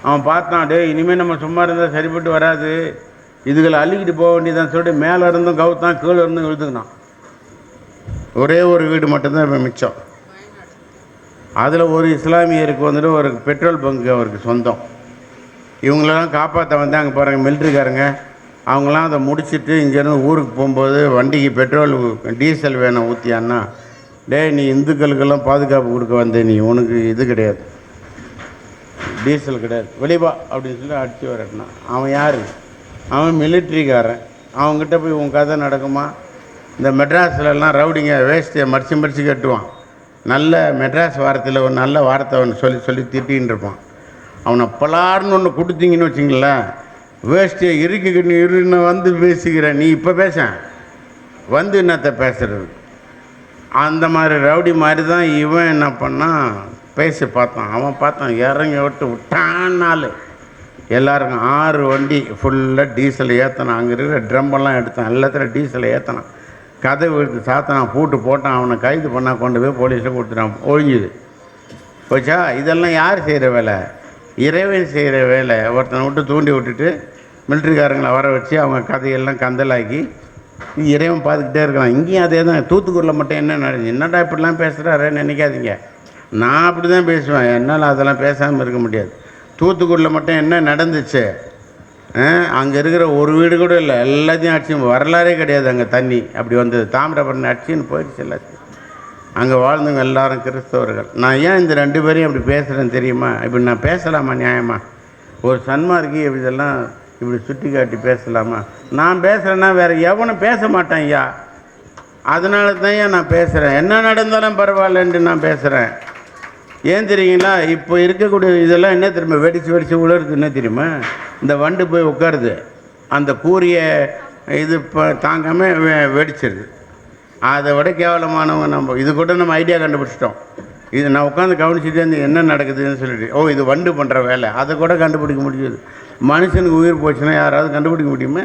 அவன் பார்த்தான், டே இனிமேல் நம்ம சும்மா இருந்தால் சரிப்பட்டு வராது, இதுகளை அள்ளிக்கிட்டு போக வேண்டியதான் சொல்லிட்டு மேலே இருந்தும் கவுத்தான், கீழே இருந்தும் இழுத்துக்கினான். ஒரே ஒரு வீடு மட்டும்தான் இப்போ மிச்சம். அதில் ஒரு இஸ்லாமியருக்கு வந்துட்டு ஒரு பெட்ரோல் பங்கு அவருக்கு சொந்தம். இவங்களெல்லாம் காப்பாற்ற வந்து அங்கே போகிறாங்க மிலிட்ரிக்காரங்க. அவங்களாம் அதை முடிச்சுட்டு இங்கேருந்து ஊருக்கு போகும்போது வண்டிக்கு பெட்ரோல் டீசல் வேணும் ஊற்றியான்னா, டே நீ இந்துக்களுக்கெல்லாம் பாதுகாப்பு கொடுக்க வந்தே, நீ உனக்கு இது கிடையாது, டீசல் கிடையாது, வெளிவா அப்படின்னு சொல்லி அடித்து வரட்டினா. அவன் யார்? அவன் மிலிட்ரிக்காரன். அவங்ககிட்ட போய் உன் கதை நடக்குமா? இந்த மெட்ராஸ்லலாம் ரவுடிங்க வேஸ்ட்டை மடித்து கட்டுவான். நல்ல மெட்ராஸ் வாரத்தில் ஒரு நல்ல வார்த்தை அவன் சொல்லி திட்டின்னு இருப்பான். அவனை பலார்னு ஒன்று கொடுத்தீங்கன்னு வச்சிங்களேன், வேஸ்ட்டை இறுக்கிக்கிட்டு இருன்னு வந்து பேசிக்கிற, நீ இப்போ பேச வந்து என்னத்தை பேசுகிறது? அந்த மாதிரி ரவுடி மாதிரி தான் இவன் என்ன பண்ணான், பேசி பார்த்தான். அவன் பார்த்தான், இறங்கி விட்டான்னாலும் எல்லாருக்கும் 6 வண்டி ஃபுல்லாக டீசல் ஏற்றினான். அங்கே இருக்கிற ட்ரம்பெல்லாம் எடுத்தான், எல்லாத்துல டீசலை ஏற்றினான். கதை எடுத்து சாத்தான் பூட்டு போட்டான், அவனை கைது பண்ணால் கொண்டு போய் போலீஸில் கொடுத்துட்டான், ஒழிஞ்சுது போச்சா. இதெல்லாம் யார் செய்கிற வேலை? இறைவன் செய்கிற வேலை. ஒருத்தனை விட்டு தூண்டி விட்டுட்டு மிலிட்ரிக்காரங்களை வர வச்சு அவங்க கதையெல்லாம் கந்தலாக்கி இறைவன் பார்த்துக்கிட்டே இருக்கலாம். இங்கேயும் அதே தான். தூத்துக்குடியில் மட்டும் என்ன நடந்துச்சு? என்னடா இப்படிலாம் பேசுகிறாருன்னு நினைக்காதீங்க. நான் அப்படி தான் பேசுவேன், என்னால் அதெல்லாம் பேசாமல் இருக்க முடியாது. தூத்துக்குடியில் மட்டும் என்ன நடந்துச்சு? அங்கே இருக்கிற ஒரு வீடு கூட இல்லை, எல்லாத்தையும் அடிச்சு, வரலாறே கிடையாது அங்கே தண்ணி அப்படி வந்தது. தாமிரபரணி அடிச்சுன்னு போயிடுச்சு எல்லாத்தையும். அங்கே வாழ்ந்தவங்க எல்லாரும் கிறிஸ்தவர்கள். நான் ஏன் இந்த 2 பேரையும் அப்படி பேசுகிறேன்னு தெரியுமா? இப்படி நான் பேசலாமா நியாயமா? ஒரு சன்மார்க்கி இதெல்லாம் இப்படி சுட்டி காட்டி பேசலாமா? நான் பேசுகிறேன்னா வேறு எவனும் பேச மாட்டேன் ஐயா. அதனால தான் ஏன் நான் பேசுகிறேன். என்ன நடந்தாலும் பரவாயில்லன்ட்டு நான் பேசுகிறேன். ஏன் தெரியுங்களா? இப்போ இருக்கக்கூடிய இதெல்லாம் என்ன தெரியுமா? வெடித்து உலருது. என்ன தெரியுமா? இந்த வண்டு போய் உட்காருது, அந்த கூரிய இது இப்போ தாங்காமல் வெடிச்சிருது. அதை விட கேவலமானவங்க நம்ம. இது கூட நம்ம ஐடியா கண்டுபிடிச்சிட்டோம். இது நான் உட்காந்து கவனிச்சுட்டே இருந்து என்ன நடக்குதுன்னு சொல்லிட்டு, ஓ இது வண்டு பண்ணுற வேலை, அதை கூட கண்டுபிடிக்க முடியுது. மனுஷனுக்கு உயிர் போச்சுன்னா யாராவது கண்டுபிடிக்க முடியுமா?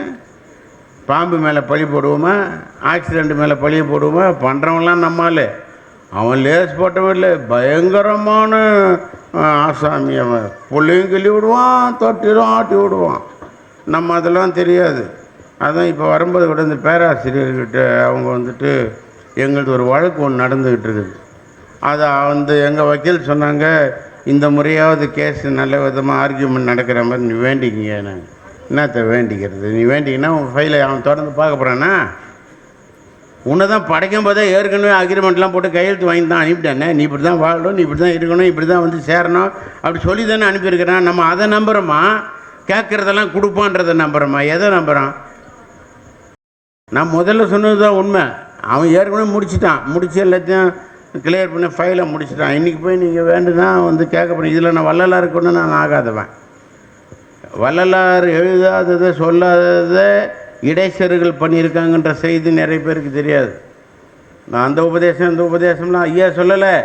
பாம்பு மேலே பழி போடுவோமா? ஆக்சிடெண்ட் மேலே பழியை போடுவோமா? பண்ணுறவங்களாம் நம்மால். அவன் லேஸ் போட்டவன் இல்லை, பயங்கரமான ஆசாமி. அவன் பிள்ளையும் கிள்ளி விடுவான், தொட்டிலும் ஆட்டி விடுவான். நம்ம அதெல்லாம் தெரியாது. அதான் இப்போ வரும்போது கூட இந்த பேராசிரியர்கிட்ட அவங்க வந்துட்டு எங்களுக்கு ஒரு வழக்கு ஒன்று நடந்துக்கிட்டு இருக்குது. அதை எங்கள் வக்கீல் சொன்னாங்க, இந்த முறையாவது கேஸ் நல்ல விதமாக ஆர்கியூமெண்ட் நடக்கிற மாதிரி நீ வேண்டிக்கிங்க. நான் என்னத்தை வேண்டிக்கிறது? நீ வேண்டிங்கன்னா உன் ஃபைலை அவன் தொடர்ந்து பார்க்க போகிறானா? உன்னை தான் படைக்கும் போதே ஏற்கனவே அக்ரிமெண்ட்லாம் போட்டு கையெழுத்து வாங்கி தான் அனுப்பிட்டானே. நீ இப்படி தான் வாழணும், நீ இப்படி தான் இருக்கணும், இப்படி தான் வந்து சேரணும் அப்படி சொல்லி தானே அனுப்பியிருக்கிறான். நம்ம அதை நம்புகிறோமா? கேட்குறதெல்லாம் கொடுப்பான்றதை நம்புகிறோமா? எதை நம்புகிறான்? நான் முதல்ல சொன்னது தான் உண்மை. அவன் ஏற்கனவே முடிச்சு எல்லாத்தையும் கிளியர் பண்ணி ஃபைலை முடிச்சிட்டான். இன்றைக்கி போய் நீங்கள் வேண்டுனா வந்து கேட்க போகிறேன். இதில் நான் வள்ளலாருக்கு கொண்டு நான் ஆகாதவன். வள்ளலார் எழுதாததை சொல்லாததை இடைச்சர்கள் பண்ணியிருக்காங்கன்ற செய்தி நிறைய பேருக்கு தெரியாது. நான் அந்த உபதேசம்லாம் ஐயா சொல்லலை.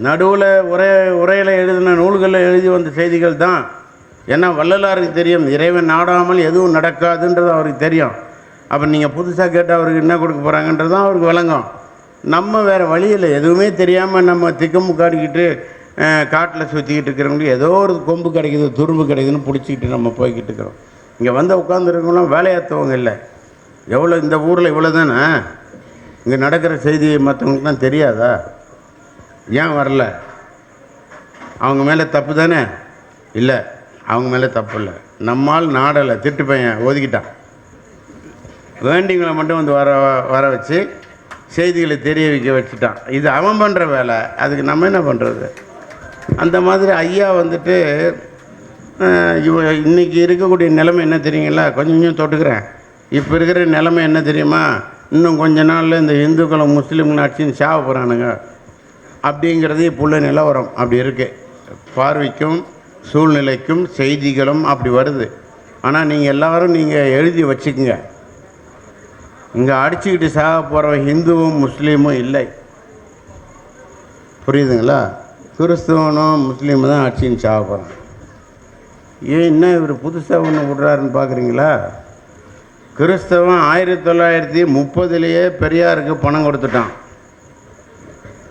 நடுவில் உரையில் எழுதின நூல்களில் எழுதி வந்த செய்திகள் தான். ஏன்னா வள்ளலாருக்கு தெரியும், இறைவன் நாடாமல் எதுவும் நடக்காதுன்றது அவருக்கு தெரியும். அப்போ நீங்கள் புதுசாக கேட்டால் அவருக்கு என்ன கொடுக்க போகிறாங்கன்றது தான் அவருக்கு விளங்கும். நம்ம வேறு வழியில் எதுவுமே தெரியாமல் நம்ம திக்கமுக்காடிக்கிட்டு காட்டில் சுற்றிக்கிட்டு இருக்கிறவங்களுக்கு ஏதோ ஒரு கொம்பு கிடைக்குது, துரும்பு கிடைக்குதுன்னு பிடிச்சிக்கிட்டு நம்ம போய்கிட்டு இருக்கிறோம். இங்கே வந்து உட்காந்துருக்கவங்களாம் வேலையாற்றவங்க இல்லை. எவ்வளோ இந்த ஊரில் இவ்வளோ தானே இங்கே நடக்கிற செய்தி மற்றவங்களுக்குலாம் தெரியாதா? ஏன் வரல? அவங்க மேலே தப்பு தானே? இல்லை, அவங்க மேலே தப்பு இல்லை. நம்மால் நாடலை திட்டு பையன் ஒதுக்கிட்டான். வேண்டிங்களை மட்டும் வந்து வர வச்சு செய்திகளை தெரிய வைக்க வச்சுட்டான். இது அவன் பண்ணுற வேலை. அதுக்கு நம்ம என்ன பண்ணுறது? அந்த மாதிரி ஐயா வந்துட்டு இன்றைக்கி இருக்கக்கூடிய நிலைமை என்ன தெரியுங்களா? கொஞ்சம் தொட்டுக்கிறேன். இப்போ இருக்கிற நிலைமை என்ன தெரியுமா? இன்னும் கொஞ்ச நாளில் இந்த இந்துக்களும் முஸ்லீம்களும் அடிச்சுன்னு சாவ போகிறானுங்க அப்படிங்கிறது இப்போ உள்ள நிலவரம். அப்படி இருக்குது. பார்வைக்கும் சூழ்நிலைக்கும் செய்திகளும் அப்படி வருது. ஆனால் நீங்கள் எல்லோரும் நீங்கள் எழுதி வச்சுக்குங்க, இங்கே அடிச்சுக்கிட்டு சாக போகிறவன் ஹிந்துவும் முஸ்லீமும் இல்லை. புரியுதுங்களா? கிறிஸ்தவனும் முஸ்லீமும் தான் அடிச்சுன்னு சாக போகிறான். ஏன் என்ன இவர் புதுசாக ஒன்று விட்றாருன்னு பார்க்குறீங்களா? கிறிஸ்தவன் 1930 பெரியாருக்கு பணம் கொடுத்துட்டான்.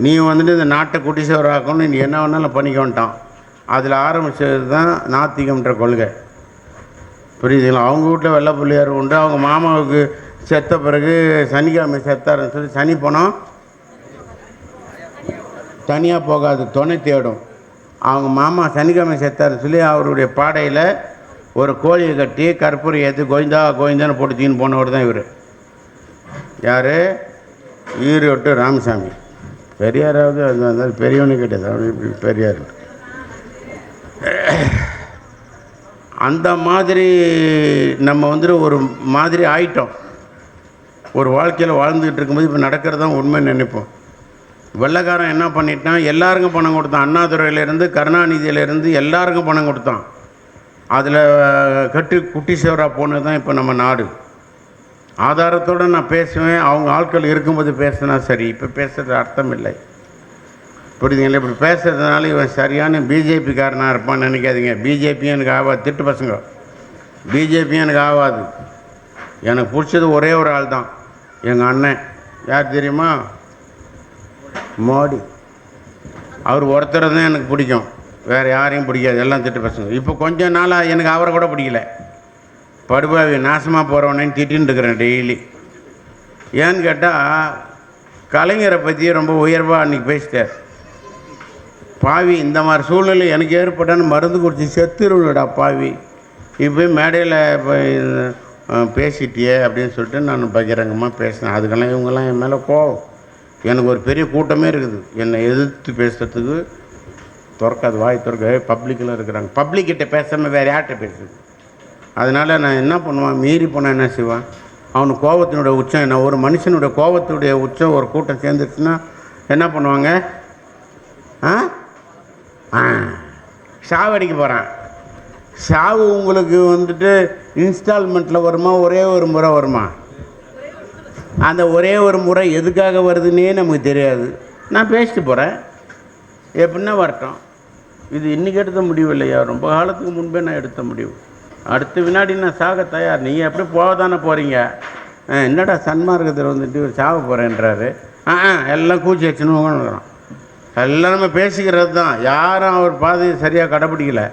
நீ வந்துட்டு இந்த நாட்டை குட்டிசவராக்கணும், நீ என்ன வேணாலும் பண்ணிக்கொண்டான். அதில் ஆரம்பித்தது தான் நாத்திகம்ன்ற கொள்கை. புரியுதுங்களா? அவங்க வீட்டில் வெள்ளை பிள்ளையார் உண்டு. அவங்க மாமாவுக்கு செத்த பிறகு சனிக்கிழமை செத்தாருன்னு சொல்லி சனி பணம் தனியாக போகாது, துணை தேடும். அவங்க மாமா சனிக்கிழமை செத்தாருன்னு சொல்லி அவருடைய பாடையில் ஒரு கோழியை கட்டி கற்பூரை ஏற்றி கோவிந்தா கோவிந்தான்னு போட்டு தீன்னு போனவர் தான் இவர். யார்? ஈரோட்டு ராமசாமி. பெரியாராவது அது பெரியவனு கேட்டது. அவர் பெரியார். அந்த மாதிரி நம்ம வந்துட்டு ஒரு மாதிரி ஆயிட்டோம். ஒரு வாழ்க்கையில் வாழ்ந்துக்கிட்டு இருக்கும்போது இப்போ நடக்கிறதான் உண்மைன்னு நினைப்போம். வெள்ளைக்காரன் என்ன பண்ணிட்டான்? எல்லாருக்கும் பணம் கொடுத்தான். அண்ணாதுரையிலேருந்து கருணாநிதியிலேருந்து எல்லாருக்கும் பணம் கொடுத்தான். அதில் குட்டி சேவராக போனது தான் இப்போ நம்ம நாடு. ஆதாரத்தோடு நான் பேசுவேன். அவங்க ஆட்கள் இருக்கும்போது பேசினா சரி. இப்போ பேசுகிறது அர்த்தம் இல்லை. புரியுதுங்களா? இப்படி பேசுறதுனால இவன் சரியான பிஜேபிக்காரனாக இருப்பான்னு நினைக்காதீங்க. பிஜேபியும் எனக்கு ஆகாது. திட்டு பசங்க. பிஜேபியும் எனக்கு ஆகாது. எனக்கு பிடிச்சது ஒரே ஒரு ஆள் தான், எங்கள் அண்ணன் யார் தெரியுமா? மோடி. அவர் ஒருத்தர் தான் எனக்கு பிடிக்கும், வேறு யாரையும் பிடிக்காது, எல்லாம் திட்டு பசங்க. இப்போ கொஞ்ச நாளாக எனக்கு அவரை கூட பிடிக்கல. படுபாவி நாசமாக போகிறவனேன்னு திட்டின்னு இருக்கிறேன் டெய்லி. ஏன்னு கேட்டால் கலைஞரை பற்றி ரொம்ப உயர்வாக அன்றைக்கி பேசிட்டார். பாவி, இந்த மாதிரி சூழ்நிலை எனக்கு ஏற்பட்டான்னு மருந்து குடிச்சு செத்துருவிடா பாவி, இப்போ மேடையில் பேசிட்டியே அப்படின்னு சொல்லிட்டு நான் பகிரங்கமாக பேசினேன். அதுக்கெல்லாம் இவங்கெல்லாம் என் மேலே கோவம். எனக்கு ஒரு பெரிய கூட்டமே இருக்குது என்னை எதிர்த்து பேசுகிறதுக்கு. திறக்காது, வாய் திறக்க. பப்ளிக்கில் இருக்கிறாங்க, பப்ளிக்கிட்ட பேசாமல் வேறு யார்கிட்ட பேசுது? அதனால் நான் என்ன பண்ணுவேன், மீறி போனால் என்ன செய்வான்? அவனுக்கு கோபத்தினுடைய உச்சம் என்ன? ஒரு மனுஷனுடைய கோபத்துடைய உச்சம் ஒரு கூட்டம் சேர்ந்துருச்சுன்னா என்ன பண்ணுவாங்க? சாவடிக்க போகிறான். சாவு உங்களுக்கு வந்துட்டு இன்ஸ்டால்மெண்ட்டில் வருமா, ஒரே ஒரு முறை வருமா? அந்த ஒரே ஒரு முறை எதுக்காக வருதுன்னே நமக்கு தெரியாது. நான் பேசிட்டு போகிறேன், எப்படின்னா வரட்டும். இது இன்றைக்கி எடுத்த முடிவு இல்லையா, ரொம்ப காலத்துக்கு முன்பே நான் எடுத்த முடிவு. அடுத்த வினாடி நான் சாக தயார். நீங்கள் எப்படி போக தானே போகிறீங்க? என்னடா சன்மார்க்கத்தில் வந்துட்டு சாக போகிறேன்றாரு. எல்லாம் கூச்சி வச்சுன்னு உட்காந்துக்கிறோம். எல்லாம் நம்ம பேசிக்கிறது தான். யாரும் அவர் பாதையை சரியாக கடைப்பிடிக்கலை.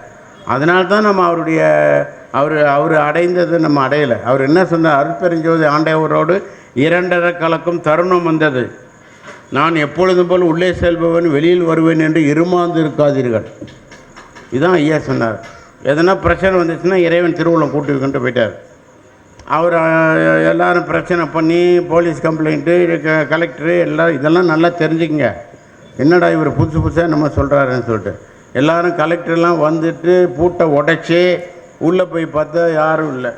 அதனால தான் நம்ம அவர் அடைந்தது நம்ம அடையலை. அவர் என்ன சொன்னார்? அருட்பெருஞ்சோதி ஆண்டவரோடு 2.5 கலக்கும் தருணம் வந்தது. நான் எப்பொழுதும் போல் உள்ளே செல்பவன் வெளியில் வருவேன் என்று இருமாந்து இருக்காதீர்கள். இதுதான் ஐயா சொன்னார். எதனா பிரச்சனை வந்துச்சுன்னா இறைவன் திருவுள்ளம் கூட்டி கொண்டு போயிட்டார். அவர் எல்லோரும் பிரச்சனை பண்ணி போலீஸ் கம்ப்ளைண்ட்டு, கலெக்டரு எல்லாம் இதெல்லாம் நல்லா தெரிஞ்சுக்கங்க. என்னடா இவர் புதுசு புதுசாக நம்ம சொல்கிறாருன்னு சொல்லிட்டு எல்லோரும் கலெக்டர்லாம் வந்துட்டு பூட்டை உடைச்சி உள்ளே போய் பார்த்தா யாரும் இல்லை.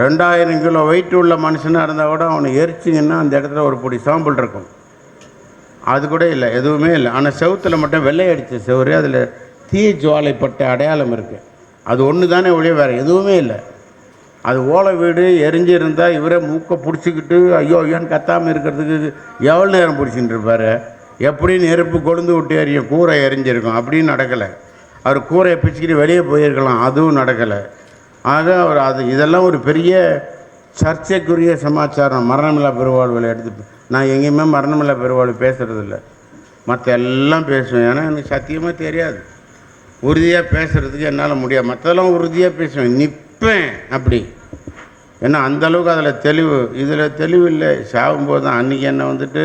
2000 கிலோ வெயிட் உள்ள மனுஷனாக இருந்தால் கூட அவனை எரிச்சிங்கன்னா அந்த இடத்துல ஒரு பொடி சாம்பிள் இருக்கும். அது கூட இல்லை, எதுவுமே இல்லை. ஆனால் செவுத்தில் மட்டும் வெள்ளை அடித்த செவரு, அதில் தீ ஜுவாலைப்பட்ட அடையாளம் இருக்குது. அது ஒன்று தானே ஒழிய வேறு எதுவுமே இல்லை. அது ஓலை வீடு எரிஞ்சு இருந்தால் இவரே மூக்கை பிடிச்சிக்கிட்டு ஐயோ ஐயோன்னு கத்தாமல் இருக்கிறதுக்கு எவ்வளோ நேரம் பிடிச்சிட்டு இருப்பார்? எப்படி நெருப்பு கொழுந்து விட்டு எறியும், கூரை எரிஞ்சிருக்கும். அப்படின்னு நடக்கலை. அவர் கூரையை பிச்சுக்கிட்டு வெளியே போயிருக்கலாம், அதுவும் நடக்கலை. ஆக அவர் இதெல்லாம் ஒரு பெரிய சர்ச்சைக்குரிய சமாச்சாரம். மரணமில்லா பெருவாழ்வில் எடுத்து நான் எங்கேயுமே மரணமில்லா பெருவாழ்வு பேசுகிறதில்ல, மற்ற எல்லாம் பேசுவேன். ஏன்னா எனக்கு சத்தியமாக தெரியாது, உறுதியாக பேசுகிறதுக்கு என்னால் முடியாது. மற்றதெல்லாம் உறுதியாக பேசுவேன், நிற்பேன் அப்படி. ஏன்னா அந்தளவுக்கு அதில் தெளிவு. இதில் தெளிவு இல்லை. சாகும்போது தான் அன்றைக்கி என்னை வந்துட்டு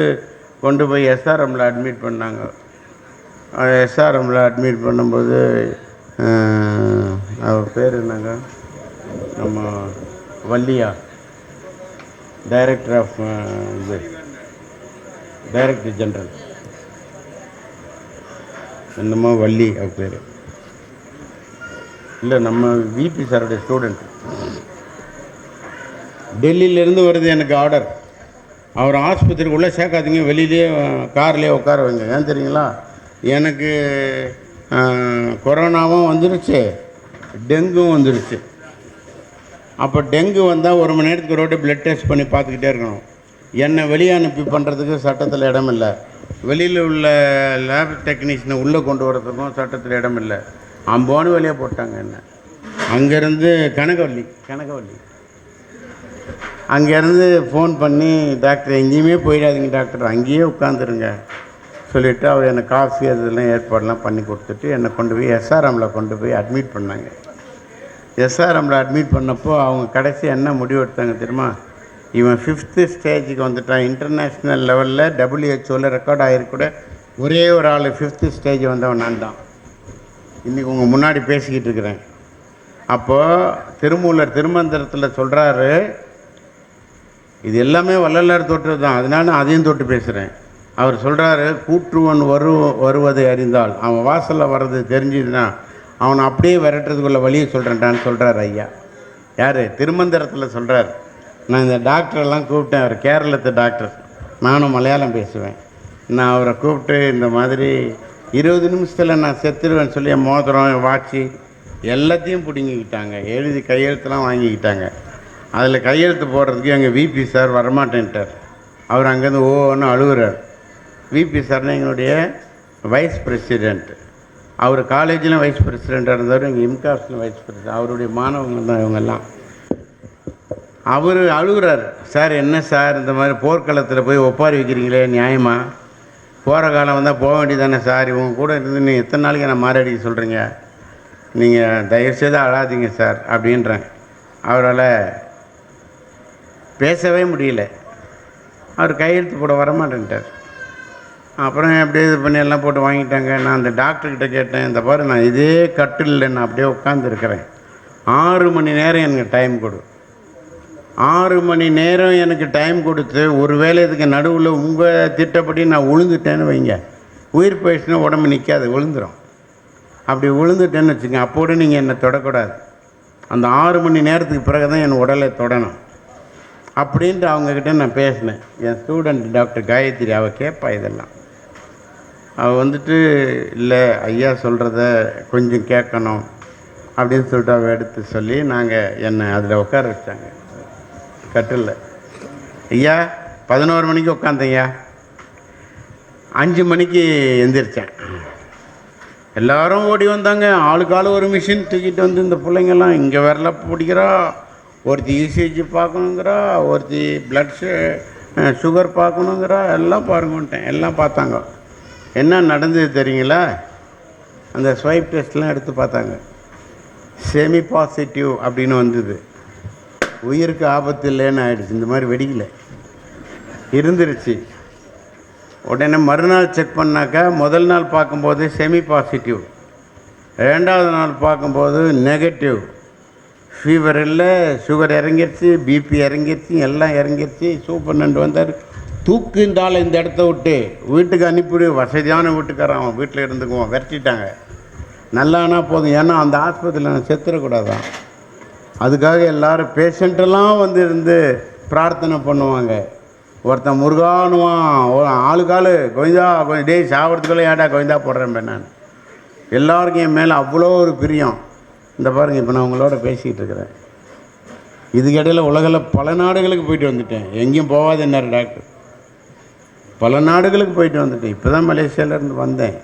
கொண்டு போய் எஸ்ஆர்எம்மில் அட்மிட் பண்ணாங்க. எஸ்ஆர்எம்மில் அட்மிட் பண்ணும்போது அவர் பேர் என்னங்க, நம்ம வள்ளியா, டைரக்டர் ஆஃப் இது டைரக்டர் ஜெனரல் என்னமோ வள்ளி அவர் பேர். இல்லை, நம்ம விபி சாருடைய ஸ்டூடெண்ட். டெல்லியிலேருந்து வருது எனக்கு ஆர்டர், அவர் ஆஸ்பத்திரிக்குள்ளே சேர்க்காதீங்க, வெளியிலே கார்லேயே உட்கார வைங்க. ஏன் தெரியுங்களா? எனக்கு கொரோனாவும் வந்துருச்சு, டெங்கும் வந்துருச்சு. அப்போ டெங்கு வந்தால் 1 மணி நேரத்துக்கு ரோட்டு பிளட் டெஸ்ட் பண்ணி பார்த்துக்கிட்டே இருக்கணும். என்னை வெளியே அனுப்பி பண்ணுறதுக்கு சட்டத்தில் இடம் இல்லை. வெளியில் உள்ள லேப் டெக்னீஷியனை உள்ளே கொண்டு வரதுக்கும் சட்டத்தில் இடம் இல்லை. அம்போன்னு வெளியே போட்டாங்க என்ன. அங்கேருந்து கனகவல்லி அங்கேருந்து ஃபோன் பண்ணி, டாக்டர் எங்கேயுமே போயிடாதீங்க டாக்டர், அங்கேயே உட்காந்துருங்க சொல்லிவிட்டு அவர் எனக்கு காஃபி அதெல்லாம் ஏற்பாடெல்லாம் பண்ணி கொடுத்துட்டு என்னை கொண்டு போய் எஸ்ஆர்எம்மில் கொண்டு போய் அட்மிட் பண்ணாங்க. எஸ்ஆர்எம்மில் அட்மிட் பண்ணப்போ அவங்க கடைசி என்ன முடிவு எடுத்தாங்க தெரியுமா? இவன் 5th ஸ்டேஜுக்கு வந்துட்டான். இன்டர்நேஷ்னல் லெவலில் WHO ரெக்கார்ட் ஆகிருக்கூட ஒரே ஒரு ஆள் 5th ஸ்டேஜ் வந்தவன் நான் தான். இன்றைக்கி உங்கள் முன்னாடி பேசிக்கிட்டு இருக்கிறேன். அப்போது திருமூலர் திருமந்திரத்தில் சொல்கிறாரு, இது எல்லாமே வள்ளலார் தொட்டு தான், அதனால நான் அதையும் தொட்டு பேசுகிறேன். அவர் சொல்கிறாரு, கூற்றுவன் வருவதை அறிந்தால், அவன் வாசலில் வர்றது தெரிஞ்சுதுன்னா அவனை அப்படியே விரட்டுறதுக்குள்ள வழியை சொல்கிறேன்டான்னு சொல்கிறார் ஐயா. யார்? திருமந்திரத்தில் சொல்கிறார். நான் இந்த டாக்டரெல்லாம் கூப்பிட்டேன், அவர் கேரளத்து டாக்டர், நானும் மலையாளம் பேசுவேன். நான் அவரை கூப்பிட்டு இந்த மாதிரி 20 நிமிஷத்தில் நான் செத்துருவேன்னு சொல்லி என் மோதிரம் வாட்சி எல்லாத்தையும் பிடுங்கிக்கிட்டாங்க, எழுதி கையெழுத்துலாம் வாங்கிக்கிட்டாங்க. அதில் கையெழுத்து போடுறதுக்கு எங்கள் விபி சார் வரமாட்டேன்ட்டார். அவர் அங்கேருந்து ஓன்னு அழுகுறார். விபி சார்னா எங்களுடைய வைஸ் பிரசிடெண்ட். அவர் காலேஜில் வைஸ் பிரசிடெண்ட்டாக இருந்தவர், எங்கள் இம்காஸில் வைஸ் பிரசிடெண்ட். அவருடைய மாணவங்க தான் இவங்கெல்லாம். அவர் அழுகுறார். சார் என்ன சார் இந்த மாதிரி போர்க்களத்தில் போய் ஒப்பாரி வைக்கிறீங்களே நியாயமா? போகிற காலம் வந்தால் போக வேண்டியதானே சார்? இவங்க கூட இருந்து நீங்கள் எத்தனை நாளைக்கு நான் மாறடிக்க சொல்கிறீங்க? நீங்கள் தயவுசெய்து அழாதீங்க சார் அப்படின்றேன். அவரால் பேசவே முடியல. அவர் கையெழுத்து போட வரமாட்டேன்ட்டார். அப்புறம் அப்படியே இது பண்ணி எல்லாம் போட்டு வாங்கிட்டாங்க. நான் அந்த டாக்டர்கிட்ட கேட்டேன், இந்த பாரு நான் இதே கட்டில் நான் அப்படியே உட்காந்துருக்கிறேன், 6 மணி நேரம் எனக்கு டைம் கொடு. 6 மணி நேரம் எனக்கு டைம் கொடுத்து ஒருவேளை இதுக்கு நடுவில் உங்கள் திட்டப்படி நான் விழுந்துட்டேன்னு வைங்க, உயிர் போயிடுச்சுன்னா உடம்பு நிற்காது, விழுந்துடும். அப்படி விழுந்துட்டேன்னு வச்சுங்க, அப்போடு நீங்கள் என்னை தொடக்கூடாது. அந்த 6 மணி நேரத்துக்கு பிறகு தான் என் உடலை தொடணும் அப்படின்ட்டு அவங்கக்கிட்ட நான் பேசினேன். என் ஸ்டூடெண்ட் டாக்டர் காயத்ரி, அவள் கேட்பா இதெல்லாம். அவள் வந்துட்டு இல்லை ஐயா சொல்கிறத கொஞ்சம் கேட்கணும் அப்படின்னு சொல்லிட்டு அவள் எடுத்து சொல்லி என்னை அதில் உட்கார வச்சாங்க கட்டில். ஐயா 11 மணிக்கு உட்காந்தேயா, 5 மணிக்கு எந்திரிச்சேன். எல்லோரும் ஓடி வந்தாங்க. ஆளுக்காள் ஒரு மிஷின் தூக்கிட்டு வந்து இந்த பிள்ளைங்கள்லாம் இங்கே வரல பிடிக்கிறா, ஒருத்தி இசிஜி பார்க்கணுங்கிறா, ஒருத்தி பிளட் சுகர் பார்க்கணுங்கிறா, எல்லாம் பாருங்கன்ட்டேன். எல்லாம் பார்த்தாங்க. என்ன நடந்தது தெரியுங்களா? அந்த ஸ்வைப் டெஸ்ட்லாம் எடுத்து பார்த்தாங்க. செமி பாசிட்டிவ் அப்படின்னு வந்தது. உயிருக்கு ஆபத்து இல்லைன்னு ஆயிடுச்சு. இந்த மாதிரி வெடிக்கலை, இருந்துருச்சு. உடனே மறுநாள் செக் பண்ணாக்கா முதல் நாள் பார்க்கும்போது செமி பாசிட்டிவ், 2வது நாள் பார்க்கும்போது நெகட்டிவ். ஃபீவர் இல்லை, சுகர் இறங்கிருச்சு, பிபி இறங்கிருச்சு, எல்லாம் இறங்கிருச்சு. சூப்பர்னண்ட் வந்தார், தூக்குந்தால் இந்த இடத்த விட்டு வீட்டுக்கு அனுப்பிவிடு, வசதியான வீட்டுக்காரன், அவன் வீட்டில் இருந்துக்குவோம், விரட்டிட்டாங்க. நல்லானா போதும், ஏன்னா அந்த ஆஸ்பத்திரியில் நான் செத்துடக்கூடாதான். அதுக்காக எல்லோரும் பேஷண்ட்டெல்லாம் வந்து இருந்து பிரார்த்தனை பண்ணுவாங்க. ஒருத்தன் முருகானுவான், ஆளுக்காள் கோவிந்தா டே சாப்பிட்றதுக்குள்ளே ஏடா கோவிந்தா போடுறேன். நான் எல்லாருக்கும் என் மேலே அவ்வளோ ஒரு பிரியம். இந்த பாருங்கள், இப்போ நான் உங்களோட பேசிக்கிட்டு இருக்கிறேன். இதுக்கிடையில் உலகில் பல நாடுகளுக்கு போயிட்டு வந்துட்டேன். எங்கேயும் போகாதேன்னாரு டாக்டர். பல நாடுகளுக்கு போயிட்டு வந்துட்டேன். இப்போ தான் மலேசியாவிலேருந்து வந்தேன்.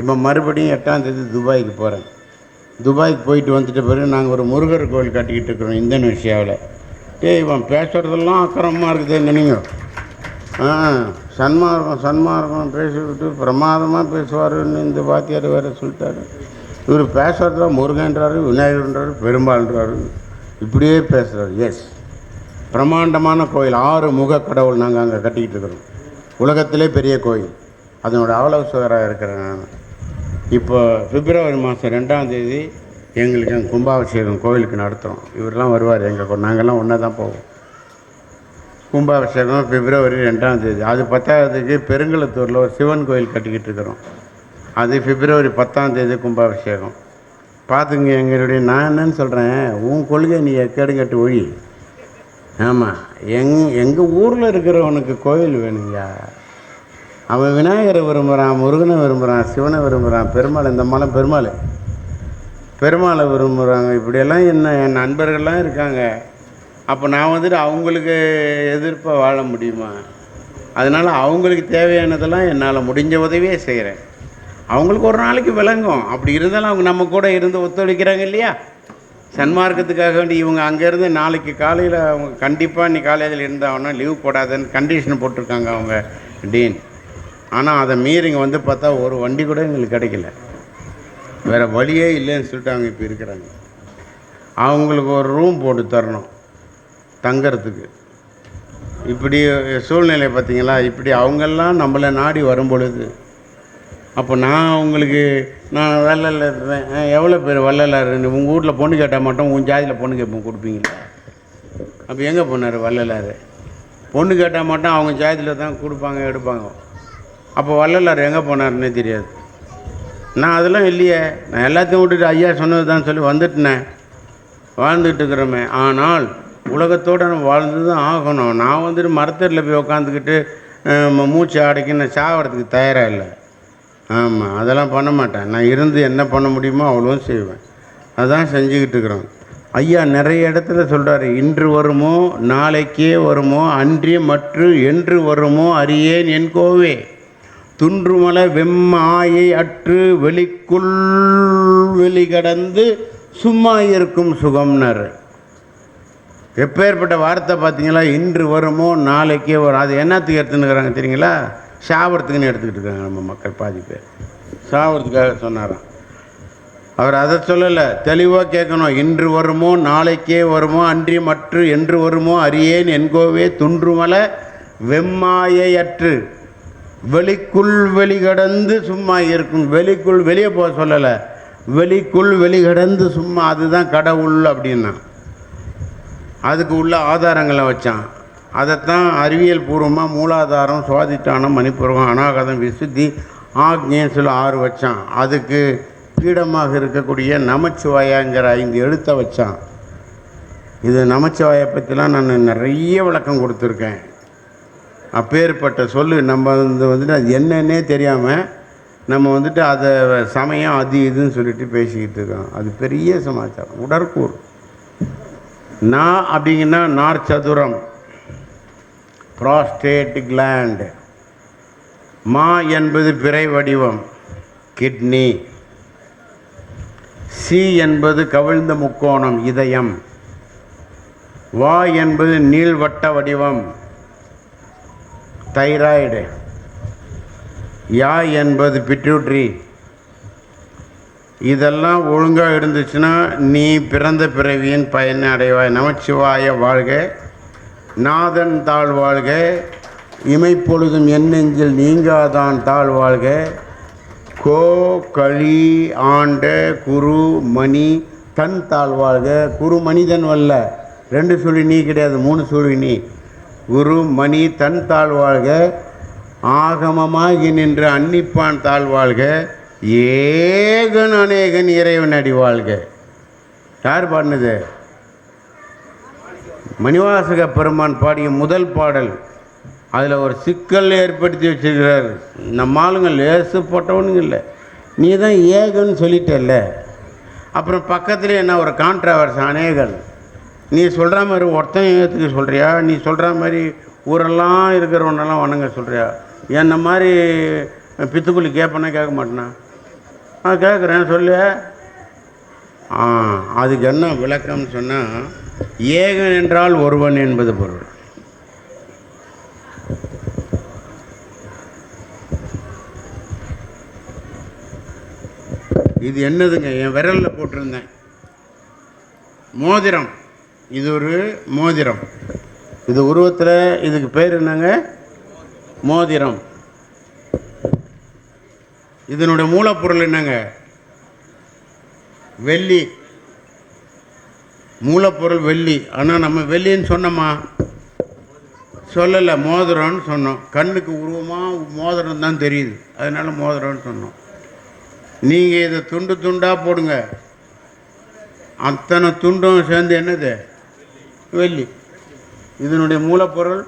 இப்போ மறுபடியும் 8ஆம் தேதி துபாய்க்கு போகிறேன். துபாய்க்கு போயிட்டு வந்துட்ட பிறகு நாங்கள் ஒரு முருகர் கோவில் கட்டிக்கிட்டு இருக்கிறோம் இந்தோனேஷியாவில். இவன் பேசுகிறதெல்லாம் அக்கிரமமாக இருக்குது நினைங்க. சன்மார்க்கம் பேசிவிட்டு பிரமாதமாக பேசுவாருன்னு இந்த வாத்தியார் வேறு சொல்லிட்டாரு. இவர் பேசுகிறதா முருகன்றாரு, விநாயகர்ன்றாரு, பெரும்பால்ன்றாரு, இப்படியே பேசுகிறார். எஸ், பிரம்மாண்டமான கோயில், 6 முக கடவுள் நாங்கள் அங்கே கட்டிக்கிட்டு இருக்கிறோம். உலகத்திலே பெரிய கோயில். அதனோட ஆலோசகராக இருக்கிறேன் நான். இப்போ பிப்ரவரி மாதம் 2ஆம் தேதி எங்களுக்கு கும்பாபிஷேகம் கோவிலுக்கு நடத்துகிறோம். இவரெலாம் வருவார் எங்கள் கூட, நாங்கள்லாம் ஒன்றா தான் போவோம். கும்பாபிஷேகம் பிப்ரவரி 2ஆம் தேதி. அது 10ஆவதுக்கு பெருங்கலத்தூரில் ஒரு சிவன் கோயில் கட்டிக்கிட்டு இருக்கிறோம். அது பிப்ரவரி 10ஆம் தேதி கும்பாபிஷேகம். பார்த்துங்க எங்களுடைய. நான் என்னன்னு சொல்கிறேன், உன் கொள்கை நீ கேடுங்கட்டு ஒழி. ஆமாம், எங்கள் ஊரில் இருக்கிறவனுக்கு கோயில் வேணுங்கய்யா. அவன் விநாயகரை விரும்புகிறான், முருகனை விரும்புகிறான், சிவனை விரும்புகிறான், பெருமாள், இந்த மலை பெருமாளை விரும்புகிறாங்க. இப்படியெல்லாம் என் நண்பர்கள்லாம் இருக்காங்க. அப்போ நான் வந்துட்டு அவங்களுக்கு எதிர்ப்பாக வாழ முடியுமா? அதனால் அவங்களுக்கு தேவையானதெல்லாம் என்னால் முடிஞ்ச உதவியே செய்கிறேன். அவங்களுக்கு ஒரு நாளைக்கு விளங்கும். அப்படி இருந்தாலும் அவங்க நம்ம கூட இருந்து ஒத்துழைக்கிறாங்க இல்லையா? சன்மார்க்கத்துக்காக வேண்டி இவங்க அங்கேருந்து நாளைக்கு காலையில் அவங்க கண்டிப்பாக நீ காலேஜில் இருந்தாங்கன்னா லீவ் போடாதுன்னு கண்டிஷன் போட்டிருக்காங்க அவங்க டீன். ஆனால் அதை மீறிங்க வந்து பார்த்தா ஒரு வண்டி கூட எங்களுக்கு கிடைக்கல. வேறு வழியே இல்லைன்னு சொல்லிட்டு அவங்க இப்போ இருக்கிறாங்க. அவங்களுக்கு ஒரு ரூம் போட்டு தரணும் தங்கிறதுக்கு. இப்படி சூழ்நிலை பார்த்திங்களா? இப்படி அவங்கெல்லாம் நம்மளை நாடி வரும் பொழுது, அப்போ நான் வள்ளலில் இருப்பேன். எவ்வளோ பேர் வள்ளலார்? உங்கள் வீட்டில் பொண்ணு கேட்டால் மட்டும் உங்கள் ஜாதியில் பொண்ணு கேட்போம் கொடுப்பீங்களா? அப்போ எங்கே போனார் வள்ளலார்? பொண்ணு கேட்டால் மட்டும் அவங்க ஜாதியில் தான் கொடுப்பாங்க எடுப்பாங்க. அப்போ வள்ளலார் எங்கே போனார்னே தெரியாது. நான் அதெல்லாம் இல்லையே, நான் எல்லாத்தையும் விட்டுட்டு ஐயா சொன்னது தான் சொல்லி வந்துட்டேனேன், வாழ்ந்துட்டு இருக்கிறோமே. ஆனால் உலகத்தோடு நம்ம வாழ்ந்து தான் ஆகணும். நான் வந்துட்டு மரத்தடியில் போய் உக்காந்துக்கிட்டு மூச்சு அடைக்கி நான் சாகிறதுக்கு தயாராக இல்லை. ஆமாம், அதெல்லாம் பண்ண மாட்டேன். நான் இருந்து என்ன பண்ண முடியுமோ அவ்வளோ செய்வேன். அதான் செஞ்சுக்கிட்டு இருக்கிறோம். ஐயா நிறைய இடத்துல சொல்கிறாரு, இன்று வருமோ நாளைக்கே வருமோ அன்றி மற்று என்று வருமோ அறியேன் என் கோவே, துன்றுமலை வெம்ம ஆயை அற்று வெளிக்குள் வெளி கடந்து சும்மா இருக்கும் சுகம்னர். எப்பேற்பட்ட வார்த்தை பார்த்தீங்களா? இன்று வருமோ நாளைக்கே வரும். அது என்னத்துக்கு எடுத்துன்னுக்குறாங்க தெரியுங்களா? சாவறதுக்குன்னு எடுத்துக்கிட்டு இருக்காங்க நம்ம மக்கள் பாதி பேர். சாவறதுக்காக சொன்னாராம் அவர். அதை சொல்லலை, தெளிவாக கேட்கணும். இன்று வருமோ நாளைக்கே வருமோ அன்றி மற்ற என்று வருமோ அறியேன் என்கோவே துன்றுமல வெம்மாயையற்று வெளிக்குள் வெளிகடந்து சும்மா இருக்கும். வெளிக்குள் வெளியே போக சொல்லலை, வெளிக்குள் வெளிகடந்து சும்மா, அதுதான் கடவுள் அப்படின்னா. அதுக்கு உள்ள ஆதாரங்களை வச்சான். அதைத்தான் அறிவியல் பூர்வமாக மூலாதாரம், சுவாதிட்டானம், மணிப்பூர்வம், அநாகதம், விசுத்தி, ஆக்ஞேன்னு சொல்லி 6 வச்சான். அதுக்கு பீடமாக இருக்கக்கூடிய நமச்சிவாயாங்கிற 5 எழுத்தை வச்சான். இது நமச்சிவாயை பற்றிலாம் நான் நிறைய விளக்கம் கொடுத்துருக்கேன். அப்பேற்பட்ட சொல்லு நம்ம வந்துட்டு அது என்னன்னே தெரியாமல் நம்ம வந்துட்டு அதை சமயம் அது இதுன்னு சொல்லிட்டு பேசிக்கிட்டு இருக்கோம். அது பெரிய சமாச்சாரம். உடற்கூறு நா அப்படிங்கன்னா நார் சதுரம், ப்ராஸ்டேட் கிளாண்ட். மா என்பது பிறை வடிவம், கிட்னி. சி என்பது கவிழ்ந்த முக்கோணம், இதயம். வா என்பது நீள்வட்ட வடிவம், தைராய்டு. யா என்பது பிட்யூட்ரி. இதெல்லாம் ஒழுங்காக இருந்துச்சுன்னா நீ பிறந்த பிறவியின் பயனை அடைவாய். நமச்சிவாய வாழ்க, நாதன் தாழ் வாழ்க, இமைப்பொழுதும் என் நெஞ்சில் நீங்காதான் தாழ் வாழ்க. கோ களி ஆண்ட குரு மணி தன் தாழ் வாழ்க. குரு மனிதன் வல்ல, 2 சுழி நீ கிடையாது, 3 சுழி நீ. குரு மணி தன் தாழ் வாழ்க. ஆகமமாகி நின்று அன்னிப்பான் தாழ் வாழ்க. ஏகன் அநேகன் இறைவன் அடி வாழ்க. யார் பாடினது? மணிவாசக பெருமான் பாடிய முதல் பாடல். அதில் ஒரு சிக்கல் ஏற்படுத்தி வச்சுருக்கிறார். நம்ம ஆளுங்க லேசு போட்டவனுங்க இல்லை. நீ தான் ஏகன்னு சொல்லிட்டல்ல, அப்புறம் பக்கத்துலேயே என்ன ஒரு கான்ட்ராவர்ஸ், அநேகன். நீ சொல்கிற மாதிரி ஒருத்தன் ஏற்றுக்க சொல்கிறியா? நீ சொல்கிற மாதிரி ஊரெல்லாம் இருக்கிறவனெல்லாம் வணங்க சொல்கிறியா? என்ன மாதிரி பித்துக்குள்ளி கேட்பேன்னா கேட்க மாட்டேனா? கேட்குறேன், சொல்லு. அதுக்கு என்ன விளக்கம்னு சொன்னால், ஏகன் என்றால் ஒருவன் என்பது பொருள். இது என்னதுங்க? என் விரலில் போட்டிருந்தேன் மோதிரம். இது ஒரு மோதிரம். இது உருவத்தில் இதுக்கு பேர் என்னங்க? மோதிரம். இதனுடைய மூலப்பொருள் என்னங்க? வெள்ளி. மூலப்பொருள் வெள்ளி. ஆனால் நம்ம வெள்ளின்னு சொன்னோமா? சொல்லலை, மோதிரம்னு சொன்னோம். கண்ணுக்கு உருவமாக மோதிரம் தான் தெரியுது, அதனால் மோதிரம்னு சொன்னோம். நீங்கள் இதை துண்டு துண்டாக போடுங்க, அத்தனை துண்டும் சேர்ந்து என்னது? வெள்ளி. இதனுடைய மூலப்பொருள்.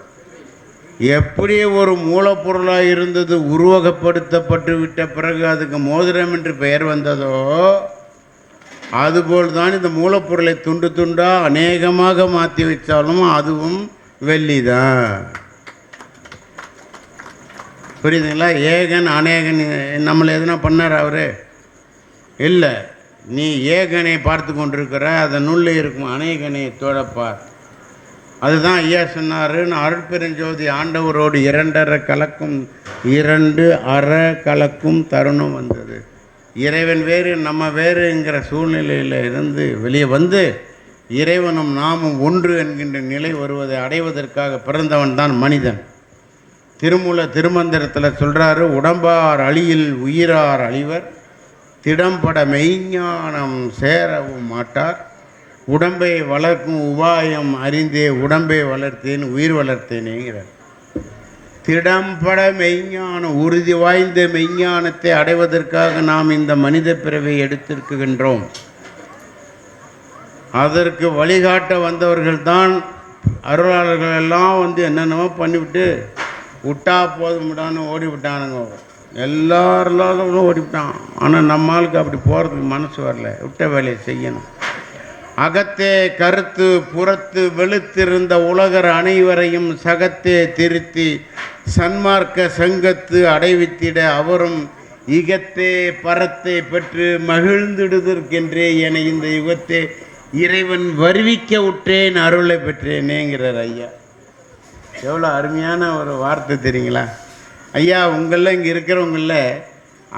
எப்படி ஒரு மூலப்பொருளாக இருந்தது உருவகப்படுத்தப்பட்டு விட்ட பிறகு அதுக்கு மோதிரம் என்று பெயர் வந்ததோ, அதுபோல் தான் இந்த மூலப்பொருளை துண்டு துண்டாக அநேகமாக மாற்றி வச்சாலும் அதுவும் வெள்ளி தான். புரியுதுங்களா? ஏகன் அநேகன் நம்மளை எதுனா பண்ணார் அவரு? இல்லை. நீ ஏகனை பார்த்து கொண்டிருக்கிற, அதனுள்ளே இருக்கும் அநேகனை தோழப்பார். அதுதான் ஐயா சொன்னாருன்னு, அருட்பெருஞ்சோதி ஆண்டவரோடு 2 கலக்கும் 2 அற கலக்கும் தருணம் வந்தது. இறைவன் வேறு நம்ம வேறுங்கிற சூழ்நிலையில் இருந்து வெளியே வந்து இறைவனும் நாமும் ஒன்று என்கின்ற நிலை வருவதை அடைவதற்காக பிறந்தவன் தான் மனிதன். திருமந்திரத்தில் சொல்கிறாரு, உடம்பார் அழியில் உயிரார் அழிவர், திடம்பட மெய்ஞானம் சேரவும் மாட்டார், உடம்பை வளர்க்கும் உபாயம் அறிந்தே உடம்பை வளர்த்தேன் உயிர் வளர்த்தேனேங்கிறார். திடம்பட மெய்ஞானம், உறுதி வாய்ந்த மெய்ஞானத்தை அடைவதற்காக நாம் இந்த மனித பிறவை எடுத்திருக்கின்றோம். அதற்கு வழிகாட்ட வந்தவர்கள் தான் அருளாளர்கள் எல்லாம் வந்து என்னென்னமோ பண்ணிவிட்டு விட்டா போதும்டான்னு ஓடிவிட்டானுங்க. எல்லாரும் ஓடிவிட்டான். ஆனால் நம்மளுக்கு அப்படி போகிறதுக்கு மனசு வரல. விட்ட வேலையை செய்யணும். அகத்தே கருத்து புறத்து வெளுத்திருந்த உலகர் அனைவரையும் சகத்தே திருத்தி சன்மார்க்க சங்கத்து அடைவித்திட அவரும் இகத்தே பரத்தை பெற்று மகிழ்ந்திடுதற்கென்றே என இந்த யுகத்தே இறைவன் வருவிக்க உற்றேன் அருளை பெற்றேனேங்கிறார் ஐயா. எவ்வளோ அருமையான ஒரு வார்த்தை தெரியுங்களா ஐயா. உங்களில் இங்கே இருக்கிறவங்களில்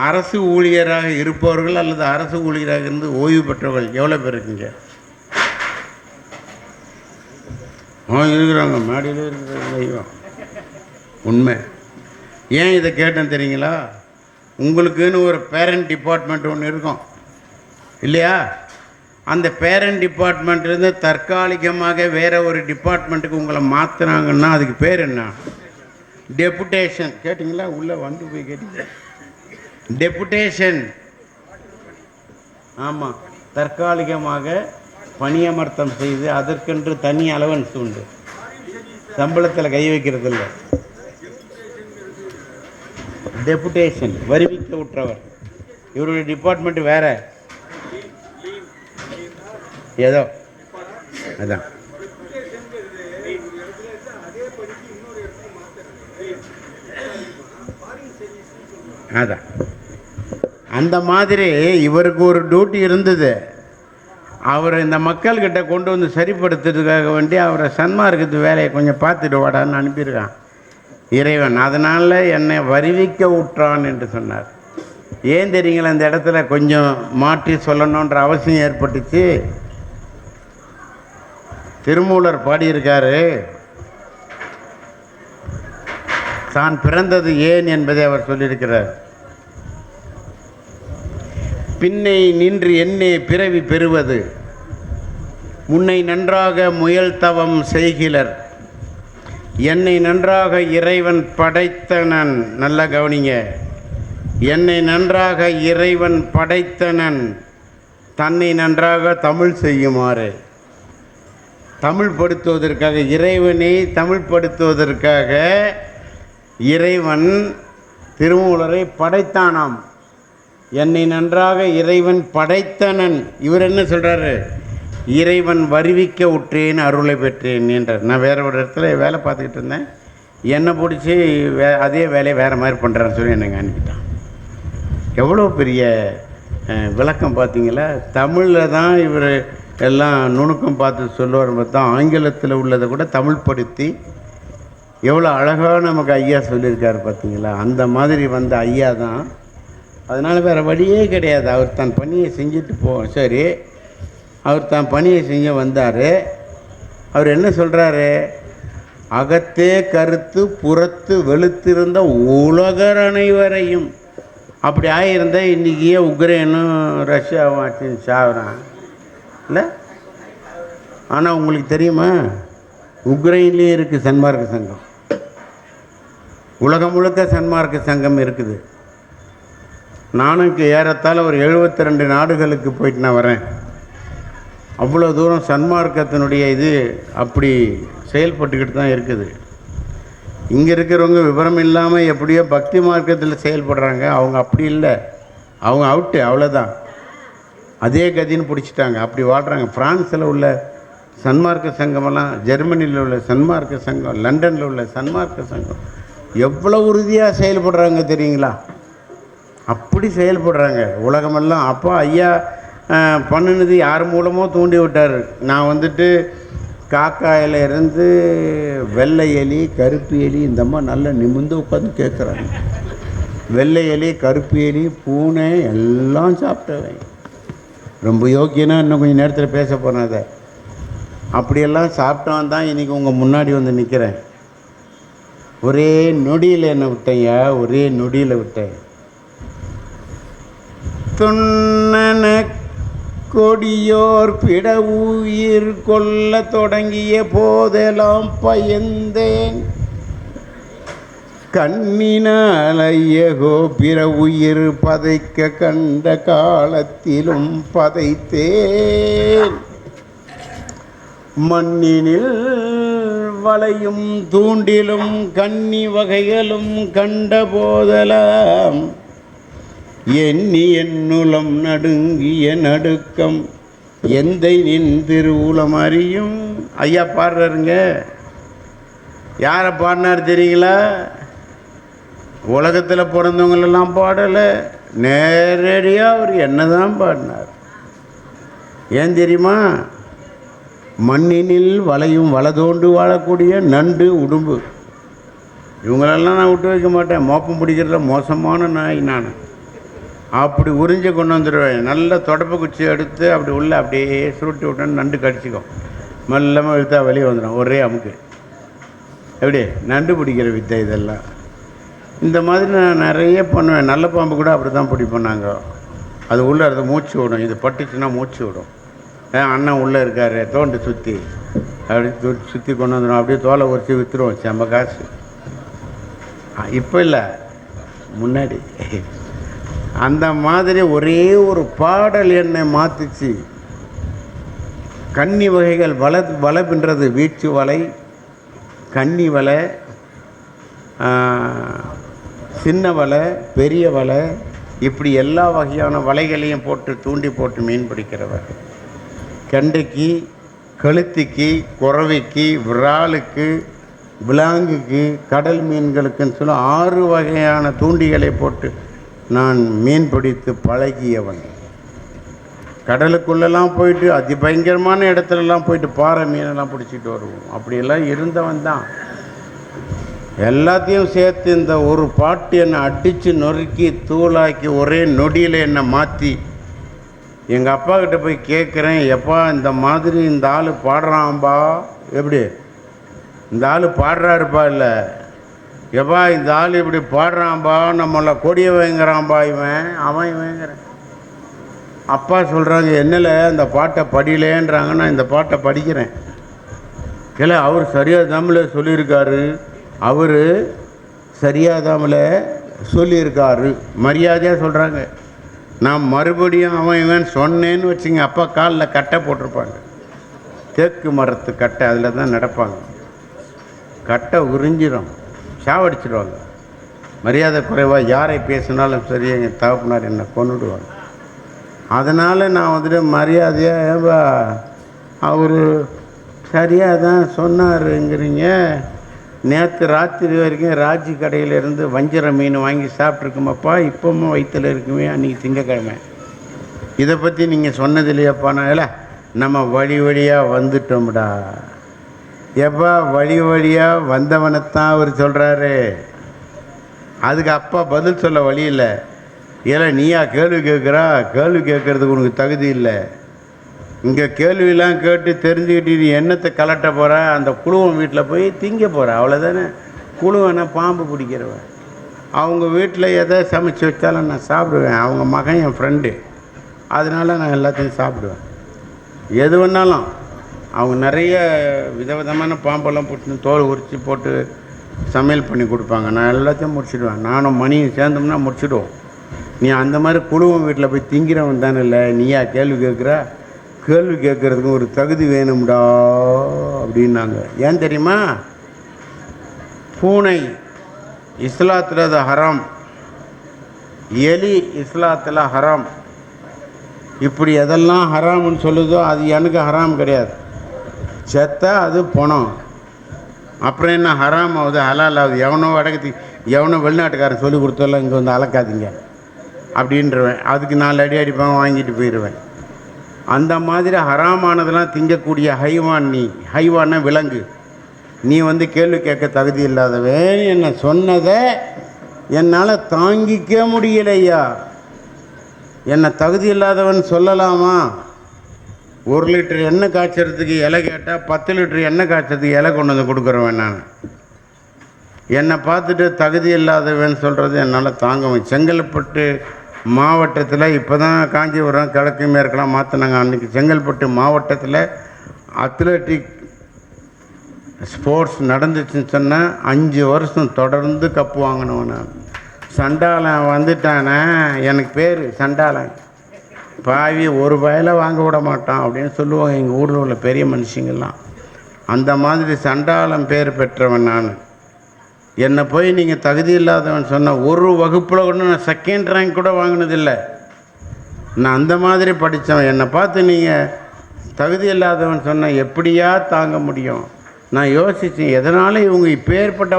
அரசு ஊழியராக இருப்பவர்கள் அல்லது அரசு ஊழியராக இருந்து ஓய்வு பெற்றவர்கள் எவ்வளோ பேர் இருக்குங்க? இருக்கிறாங்க, மாடியில் இருக்கிறாங்க ஐயோ. உண்மை. ஏன் இதை கேட்டேன் தெரியுங்களா? உங்களுக்குன்னு ஒரு பேரண்ட் டிபார்ட்மெண்ட் ஒன்று இருக்கும் இல்லையா? அந்த பேரண்ட் டிபார்ட்மெண்ட்லேருந்து தற்காலிகமாக வேறு ஒரு டிபார்ட்மெண்ட்டுக்கு உங்களை மாற்றினாங்கன்னா அதுக்கு பேர் என்ன? டெபுடேஷன். கேட்டிங்களா? உள்ளே வந்து போய் கேட்டீங்க. டெபுடேஷன். ஆமாம், தற்காலிகமாக பணியமர்த்தம் செய்து அதற்கென்று தனி அலவன்ஸ் உண்டு. சம்பளத்தில் கை வைக்கிறது இல்லை. டெபுடேஷன், வருவிக்க உற்றவர். இவருடைய டிபார்ட்மெண்ட் வேற ஏதோ அதான். அதான் அந்த மாதிரி இவருக்கு ஒரு டியூட்டி இருந்தது. அவரை இந்த மக்கள்கிட்ட கொண்டு வந்து சரிப்படுத்துறதுக்காக வேண்டி அவரை சன்மார்க்கத்து வேலையை கொஞ்சம் பார்த்துட்டு வாடான்னு அனுப்பியிருக்கான் இறைவன். அதனால் என்னை வருவிக்க உற்றான் என்று சொன்னார். ஏன் தெரியுங்களா? இந்த இடத்துல கொஞ்சம் மாற்றி சொல்லணுன்ற அவசியம் ஏற்பட்டுச்சு. திருமூலர் பாடியிருக்காரு, தான் பிறந்தது ஏன் என்பதை அவர் சொல்லியிருக்கிறார். பின்னை நின்று என்னே பிறவி பெறுவது, முன்னை நன்றாக முயல் தவம் செய்கிலர், என்னை நன்றாக இறைவன் படைத்தனன். நல்லா கவனிங்க. என்னை நன்றாக இறைவன் படைத்தனன், தன்னை நன்றாக தமிழ் செய்யுமாறு. தமிழ் படுத்துவதற்காக, இறைவனை தமிழ் படுத்துவதற்காக இறைவன் திருமூலரை படைத்தானாம். என்னை நன்றாக இறைவன் படைத்தனன். இவர் என்ன சொல்கிறாரு? இறைவன் வருவிக்க உற்றேன் அருளை பெற்றேன் என்றார். நான் வேறு ஒரு இடத்துல வேலை பார்த்துக்கிட்டு இருந்தேன். என்னை பிடிச்சி அதே வேலையை வேறு மாதிரி பண்ணுறான்னு சொல்லி என்னை அனுப்பிட்டான். எவ்வளோ பெரிய விளக்கம் பார்த்தீங்களா? தமிழில் தான் இவர் எல்லாம் நுணுக்கம் பார்த்து சொல்லுவார். பார்த்தா ஆங்கிலத்தில் உள்ளதை கூட தமிழ் படுத்தி எவ்வளோ அழகாக நமக்கு ஐயா சொல்லியிருக்காரு பார்த்தீங்களா? அந்த மாதிரி வந்த ஐயா தான். அதனால் வேறு வழியே கிடையாது. அவர் தான் பணியை செஞ்சுட்டு சரி, அவர் தான் பணியை செஞ்சு வந்தார். அவர் என்ன சொல்கிறாரு? அகத்தே கருத்து புறத்து வெளுத்திருந்த உலகர் அனைவரையும். அப்படி ஆகியிருந்தால் இன்றைக்கியே உக்ரைனும் ரஷ்யாவும் ஆச்சுன்னு சாகுறான் இல்லை? ஆனால் உங்களுக்கு தெரியுமா, உக்ரைன்லேயும் இருக்குது சன்மார்க்க சங்கம். உலகம் முழுக்க சன்மார்க்க சங்கம் இருக்குது. நானும் ஏறத்தாழ ஒரு 72 நாடுகளுக்கு போயிட்டு நான் வரேன். அவ்வளோ தூரம் சன்மார்க்கத்தினுடைய இது அப்படி செயல்பட்டுக்கிட்டு தான் இருக்குது. இங்கே இருக்கிறவங்க விவரம் இல்லாமல் எப்படியோ பக்தி மார்க்கத்தில் செயல்படுறாங்க. அவங்க அப்படி இல்லை, அவங்க அவுட்டு, அவ்வளோதான். அதே கதின்னு பிடிச்சிட்டாங்க, அப்படி வாழ்கிறாங்க. ஃப்ரான்ஸில் உள்ள சன்மார்க்க சங்கமெல்லாம், ஜெர்மனியில் உள்ள சன்மார்க்க சங்கம், லண்டனில் உள்ள சன்மார்க்க சங்கம் எவ்வளோ உறுதியாக செயல்படுறாங்க தெரியுங்களா? அப்படி செயல்படுறாங்க உலகமெல்லாம். அப்போ ஐயா பண்ணினது யார் மூலமோ தூண்டி விட்டார். நான் வந்துட்டு காக்காயில் இருந்து வெள்ளை எலி, கருப்பு எலி, இந்த மாதிரி நல்லா நிமிர்ந்து உட்காந்து கேட்குறாங்க. வெள்ளை எலி, கருப்பு எலி, பூனை எல்லாம் சாப்பிட்டவன். ரொம்ப யோக்கியனா இன்னும் கொஞ்சம் நேரத்தில் பேச போனேன். அதை அப்படியெல்லாம் சாப்பிட்டவன் தான் இன்றைக்கி உங்கள் முன்னாடி வந்து நிற்கிறேன். ஒரே நொடியில் என்ன விட்டேங்க, ஒரே நொடியில் விட்டேன். துண்ணன கொடியோர் பிட உயிர் கொல்ல தொடங்கிய போதெல்லாம் பயந்தேன், கண்ணினால் ஐயகோ பிற உயிர் பதைக்க கண்ட காலத்திலும் பதைத்தேன், மண்ணினில் வளையும் தூண்டிலும் கன்னி வகைகளும் கண்ட போதெல்லாம் எண்ணி என்னுளம் நடுங்கிய நடுக்கம் எந்தை நின் திருவுளம் அறியும். ஐயா பாடுறாருங்க. யாரை பாடினார் தெரியுங்களா? உலகத்தில் பிறந்தவங்களெல்லாம் பாடலை, நேரடியாக அவர் என்ன தான் பாடினார். ஏன் தெரியுமா? மண்ணினில் வளையும் வலதோண்டு வாழக்கூடிய நண்டு உடும்பு இவங்களெல்லாம் நான் விட்டு வைக்க மாட்டேன். மோப்பம் பிடிக்கிறதுல மோசமான நாய் நான். அப்படி உறிஞ்சு கொண்டு வந்துடுவேன். நல்ல தொடப்பு குச்சி எடுத்து அப்படி உள்ளே அப்படியே சுருட்டி விட்டேன்னு நண்டு கடிச்சிக்கும். மெல்லமாக இழுத்தா வெளியே வந்துடும் ஒரே அமுக்கு. எப்படி நண்டு பிடிக்கிற வித்தை இதெல்லாம். இந்த மாதிரி நான் நிறைய பண்ணுவேன். நல்ல பாம்பு கூட அப்படி தான் பிடிப்போம் நாங்கள். அது உள்ளே அதை மூச்சு விடும். இது பட்டுச்சுன்னா மூச்சு விடும். அண்ணன் உள்ளே இருக்கார் தோண்டு சுற்றி அப்படி சுற்றி கொண்டு வந்துடும். அப்படியே தோலை உரிச்சு விற்றுருவோம். செம்ம காசு. இப்போ இல்லை, முன்னாடி. அந்த மாதிரி ஒரே ஒரு பாடல் என்னை மாற்றுச்சு. கன்னி வகைகள் வலை பின்றது. வீச்சு வலை, கன்னி வலை, சின்ன வலை, பெரிய வலை, இப்படி எல்லா வகையான வலைகளையும் போட்டு தூண்டி போட்டு மீன் பிடிக்கிறவர். கெண்டைக்கு, கழுத்திக்கு, குறவைக்கு, விராலுக்கு, விலாங்குக்கு, கடல் மீன்களுக்குன்னு சொல்லி 6 வகையான தூண்டிகளை போட்டு நான் மீன் பிடித்து பழகியவன். கடலுக்குள்ளெல்லாம் போயிட்டு அதிபயங்கரமான இடத்துலலாம் போயிட்டு பாறை மீனெல்லாம் பிடிச்சிட்டு வருவோம். அப்படியெல்லாம் இருந்தவன் தான். எல்லாத்தையும் சேர்த்து இந்த ஒரு பாட்டு என்னை அடித்து நொறுக்கி தூளாக்கி ஒரே நொடியில் என்னை மாற்றி எங்கள் அப்பா கிட்ட போய் கேட்குறேன், எப்பா இந்த மாதிரி இந்த ஆள் பாடுறான்பா, எப்படி இந்த ஆள் பாடுறாருப்பா, இல்லை எப்பா இந்த ஆள் இப்படி பாடுறான்பா, நம்மளை கொடியை வேங்குறான்பா, அவன் வேங்குறேன். அப்பா சொல்கிறாங்க, என்னல அந்த பாட்டை படியிலேன்றாங்க. நான் இந்த பாட்டை படிக்கிறேன். இல்லை அவர் சரியாக தாமல சொல்லியிருக்காரு, அவர் சரியாக தாமல சொல்லியிருக்காரு, மரியாதையாக சொல்கிறாங்க. நான் மறுபடியும் அவன் சொன்னேன்னு வச்சுங்க, அப்பா காலில் கட்டை போட்டிருப்பாங்க. தேக்கு மரத்து கட்டை, அதில் தான் நடப்பாங்க. கட்டை உறிஞ்சிடும், சாவடிச்சிடுவாங்க. மரியாதை குறைவாக யாரை பேசினாலும் சரி எங்கள் தகப்பனார் என்னை கொண்டுடுவாங்க. அதனால் நான் வந்துட்டு மரியாதையாக அவர் சரியாக தான் சொன்னாருங்கிறீங்க. நேற்று ராத்திரி வரைக்கும் ராஜி கடையிலேருந்து வஞ்சிர மீன் வாங்கி சாப்பிட்ருக்குமாப்பா, இப்போவும் வயிற்றில் இருக்குமே, அன்றைக்கி திங்கக்கிழமை. இதை பற்றி நீங்கள் சொன்னது இல்லையாப்பா? நான் இல்லை, நம்ம வழி வழியாக வந்துட்டோம்டா. எப்பா வழி வழியாக வந்தவனைத்தான் அவர் சொல்கிறாரு. அதுக்கு அப்பா பதில் சொல்ல வழி இல்லை. ஏன்னா நீயா கேள்வி கேட்குறா? கேள்வி கேட்குறதுக்கு உனக்கு தகுதி இல்லை. இங்கே கேள்வியெல்லாம் கேட்டு தெரிஞ்சுக்கிட்டு நீ என்னத்தை கலட்ட போகிற? அந்த குழுவன் வீட்டில் போய் திங்க போகிற, அவ்வளோதானே. குழுவனா பாம்பு பிடிக்கிறவன். அவங்க வீட்டில் எதை சமைச்சு வச்சாலும் நான் சாப்பிடுவேன். அவங்க மகன் என் ஃப்ரெண்டு, அதனால் நான் எல்லாத்தையும் சாப்பிடுவேன். எது வேணாலும். அவங்க நிறைய விதவிதமான பாம்பெல்லாம் போட்டு தோல் உரித்து போட்டு சமையல் பண்ணி கொடுப்பாங்க. நான் எல்லாத்தையும் முடிச்சிடுவேன். நானும் மணியும் சேர்ந்தோம்னா முடிச்சிடுவோம். நீ அந்த மாதிரி குழுவன் வீட்டில் போய் திங்கிறவன் தானே இல்லை, நீயா கேள்வி கேட்குற? கேள்வி கேட்குறதுக்கு ஒரு தகுதி வேணும்டா அப்படின்னாங்க. ஏன் தெரியுமா? பூனை இஸ்லாத்தில் அது ஹராம், எலி இஸ்லாத்தில் ஹராம். இப்படி எதெல்லாம் ஹராம்னு சொல்லுதோ அது எனக்கு ஹராம் கிடையாது. செத்தா அது பணம். அப்புறம் என்ன ஹராம் ஆகுது, ஹலால் ஆகுது? எவனோ வெளிநாட்டுக்காரன் சொல்லி கொடுத்தெல்லாம் இங்கே வந்து அளக்காதீங்க அப்படின்றவேன். அதுக்கு 4 அடி அடிப்பாங்க, வாங்கிட்டு போயிடுவேன். அந்த மாதிரி ஹராமானதெல்லாம் திங்கக்கூடிய ஹைவான் நீ. ஹைவான விலங்கு. நீ வந்து கேள்வி கேட்க தகுதி இல்லாதவன். என்ன சொன்னதை என்னால் தாங்கிக்க முடியலையா? என்னை தகுதி இல்லாதவன் சொல்லலாமா? 1 லிட்டர் எண்ணெய் காய்ச்சறதுக்கு இலை கேட்டால் 10 லிட்டர் எண்ணெய் காய்ச்சறதுக்கு இலை கொண்டு வந்து கொடுக்குறவன் நான். என்னை பார்த்துட்டு தகுதி இல்லாதவன் சொல்கிறது என்னால் தாங்குவேன். செங்கல்பட்டு மாவட்டத்தில் இப்போ தான் காஞ்சிபுரம் கிழக்கு மேற்கெல்லாம் மாற்றினாங்க. அன்றைக்கி செங்கல்பட்டு மாவட்டத்தில் அத்லெட்டிக் ஸ்போர்ட்ஸ் நடந்துச்சுன்னு சொன்னால் 5 வருஷம் தொடர்ந்து கப்பு வாங்கினவன் நான். சண்டாளன் வந்துட்டானே, எனக்கு பேர் சண்டாளன். பாவி ஒரு வயலை வாங்க விட மாட்டான் அப்படின்னு சொல்லுவாங்க எங்கள் ஊரில் உள்ள பெரிய மனுஷங்கள்லாம். அந்த மாதிரி சண்டாளன் பேர் பெற்றவன் நான். என்னை போய் நீங்கள் தகுதி இல்லாதவன் சொன்ன ஒரு வகுப்பில் கூட நான் 2nd ரேங்க் கூட வாங்கினதில்லை. நான் அந்த மாதிரி படித்தவன். என்னை பார்த்து நீங்கள் தகுதி இல்லாதவன் சொன்னால் எப்படியா தாங்க முடியும்? நான் யோசித்தேன், எதனால் இவங்க இப்போ ஏற்பட்ட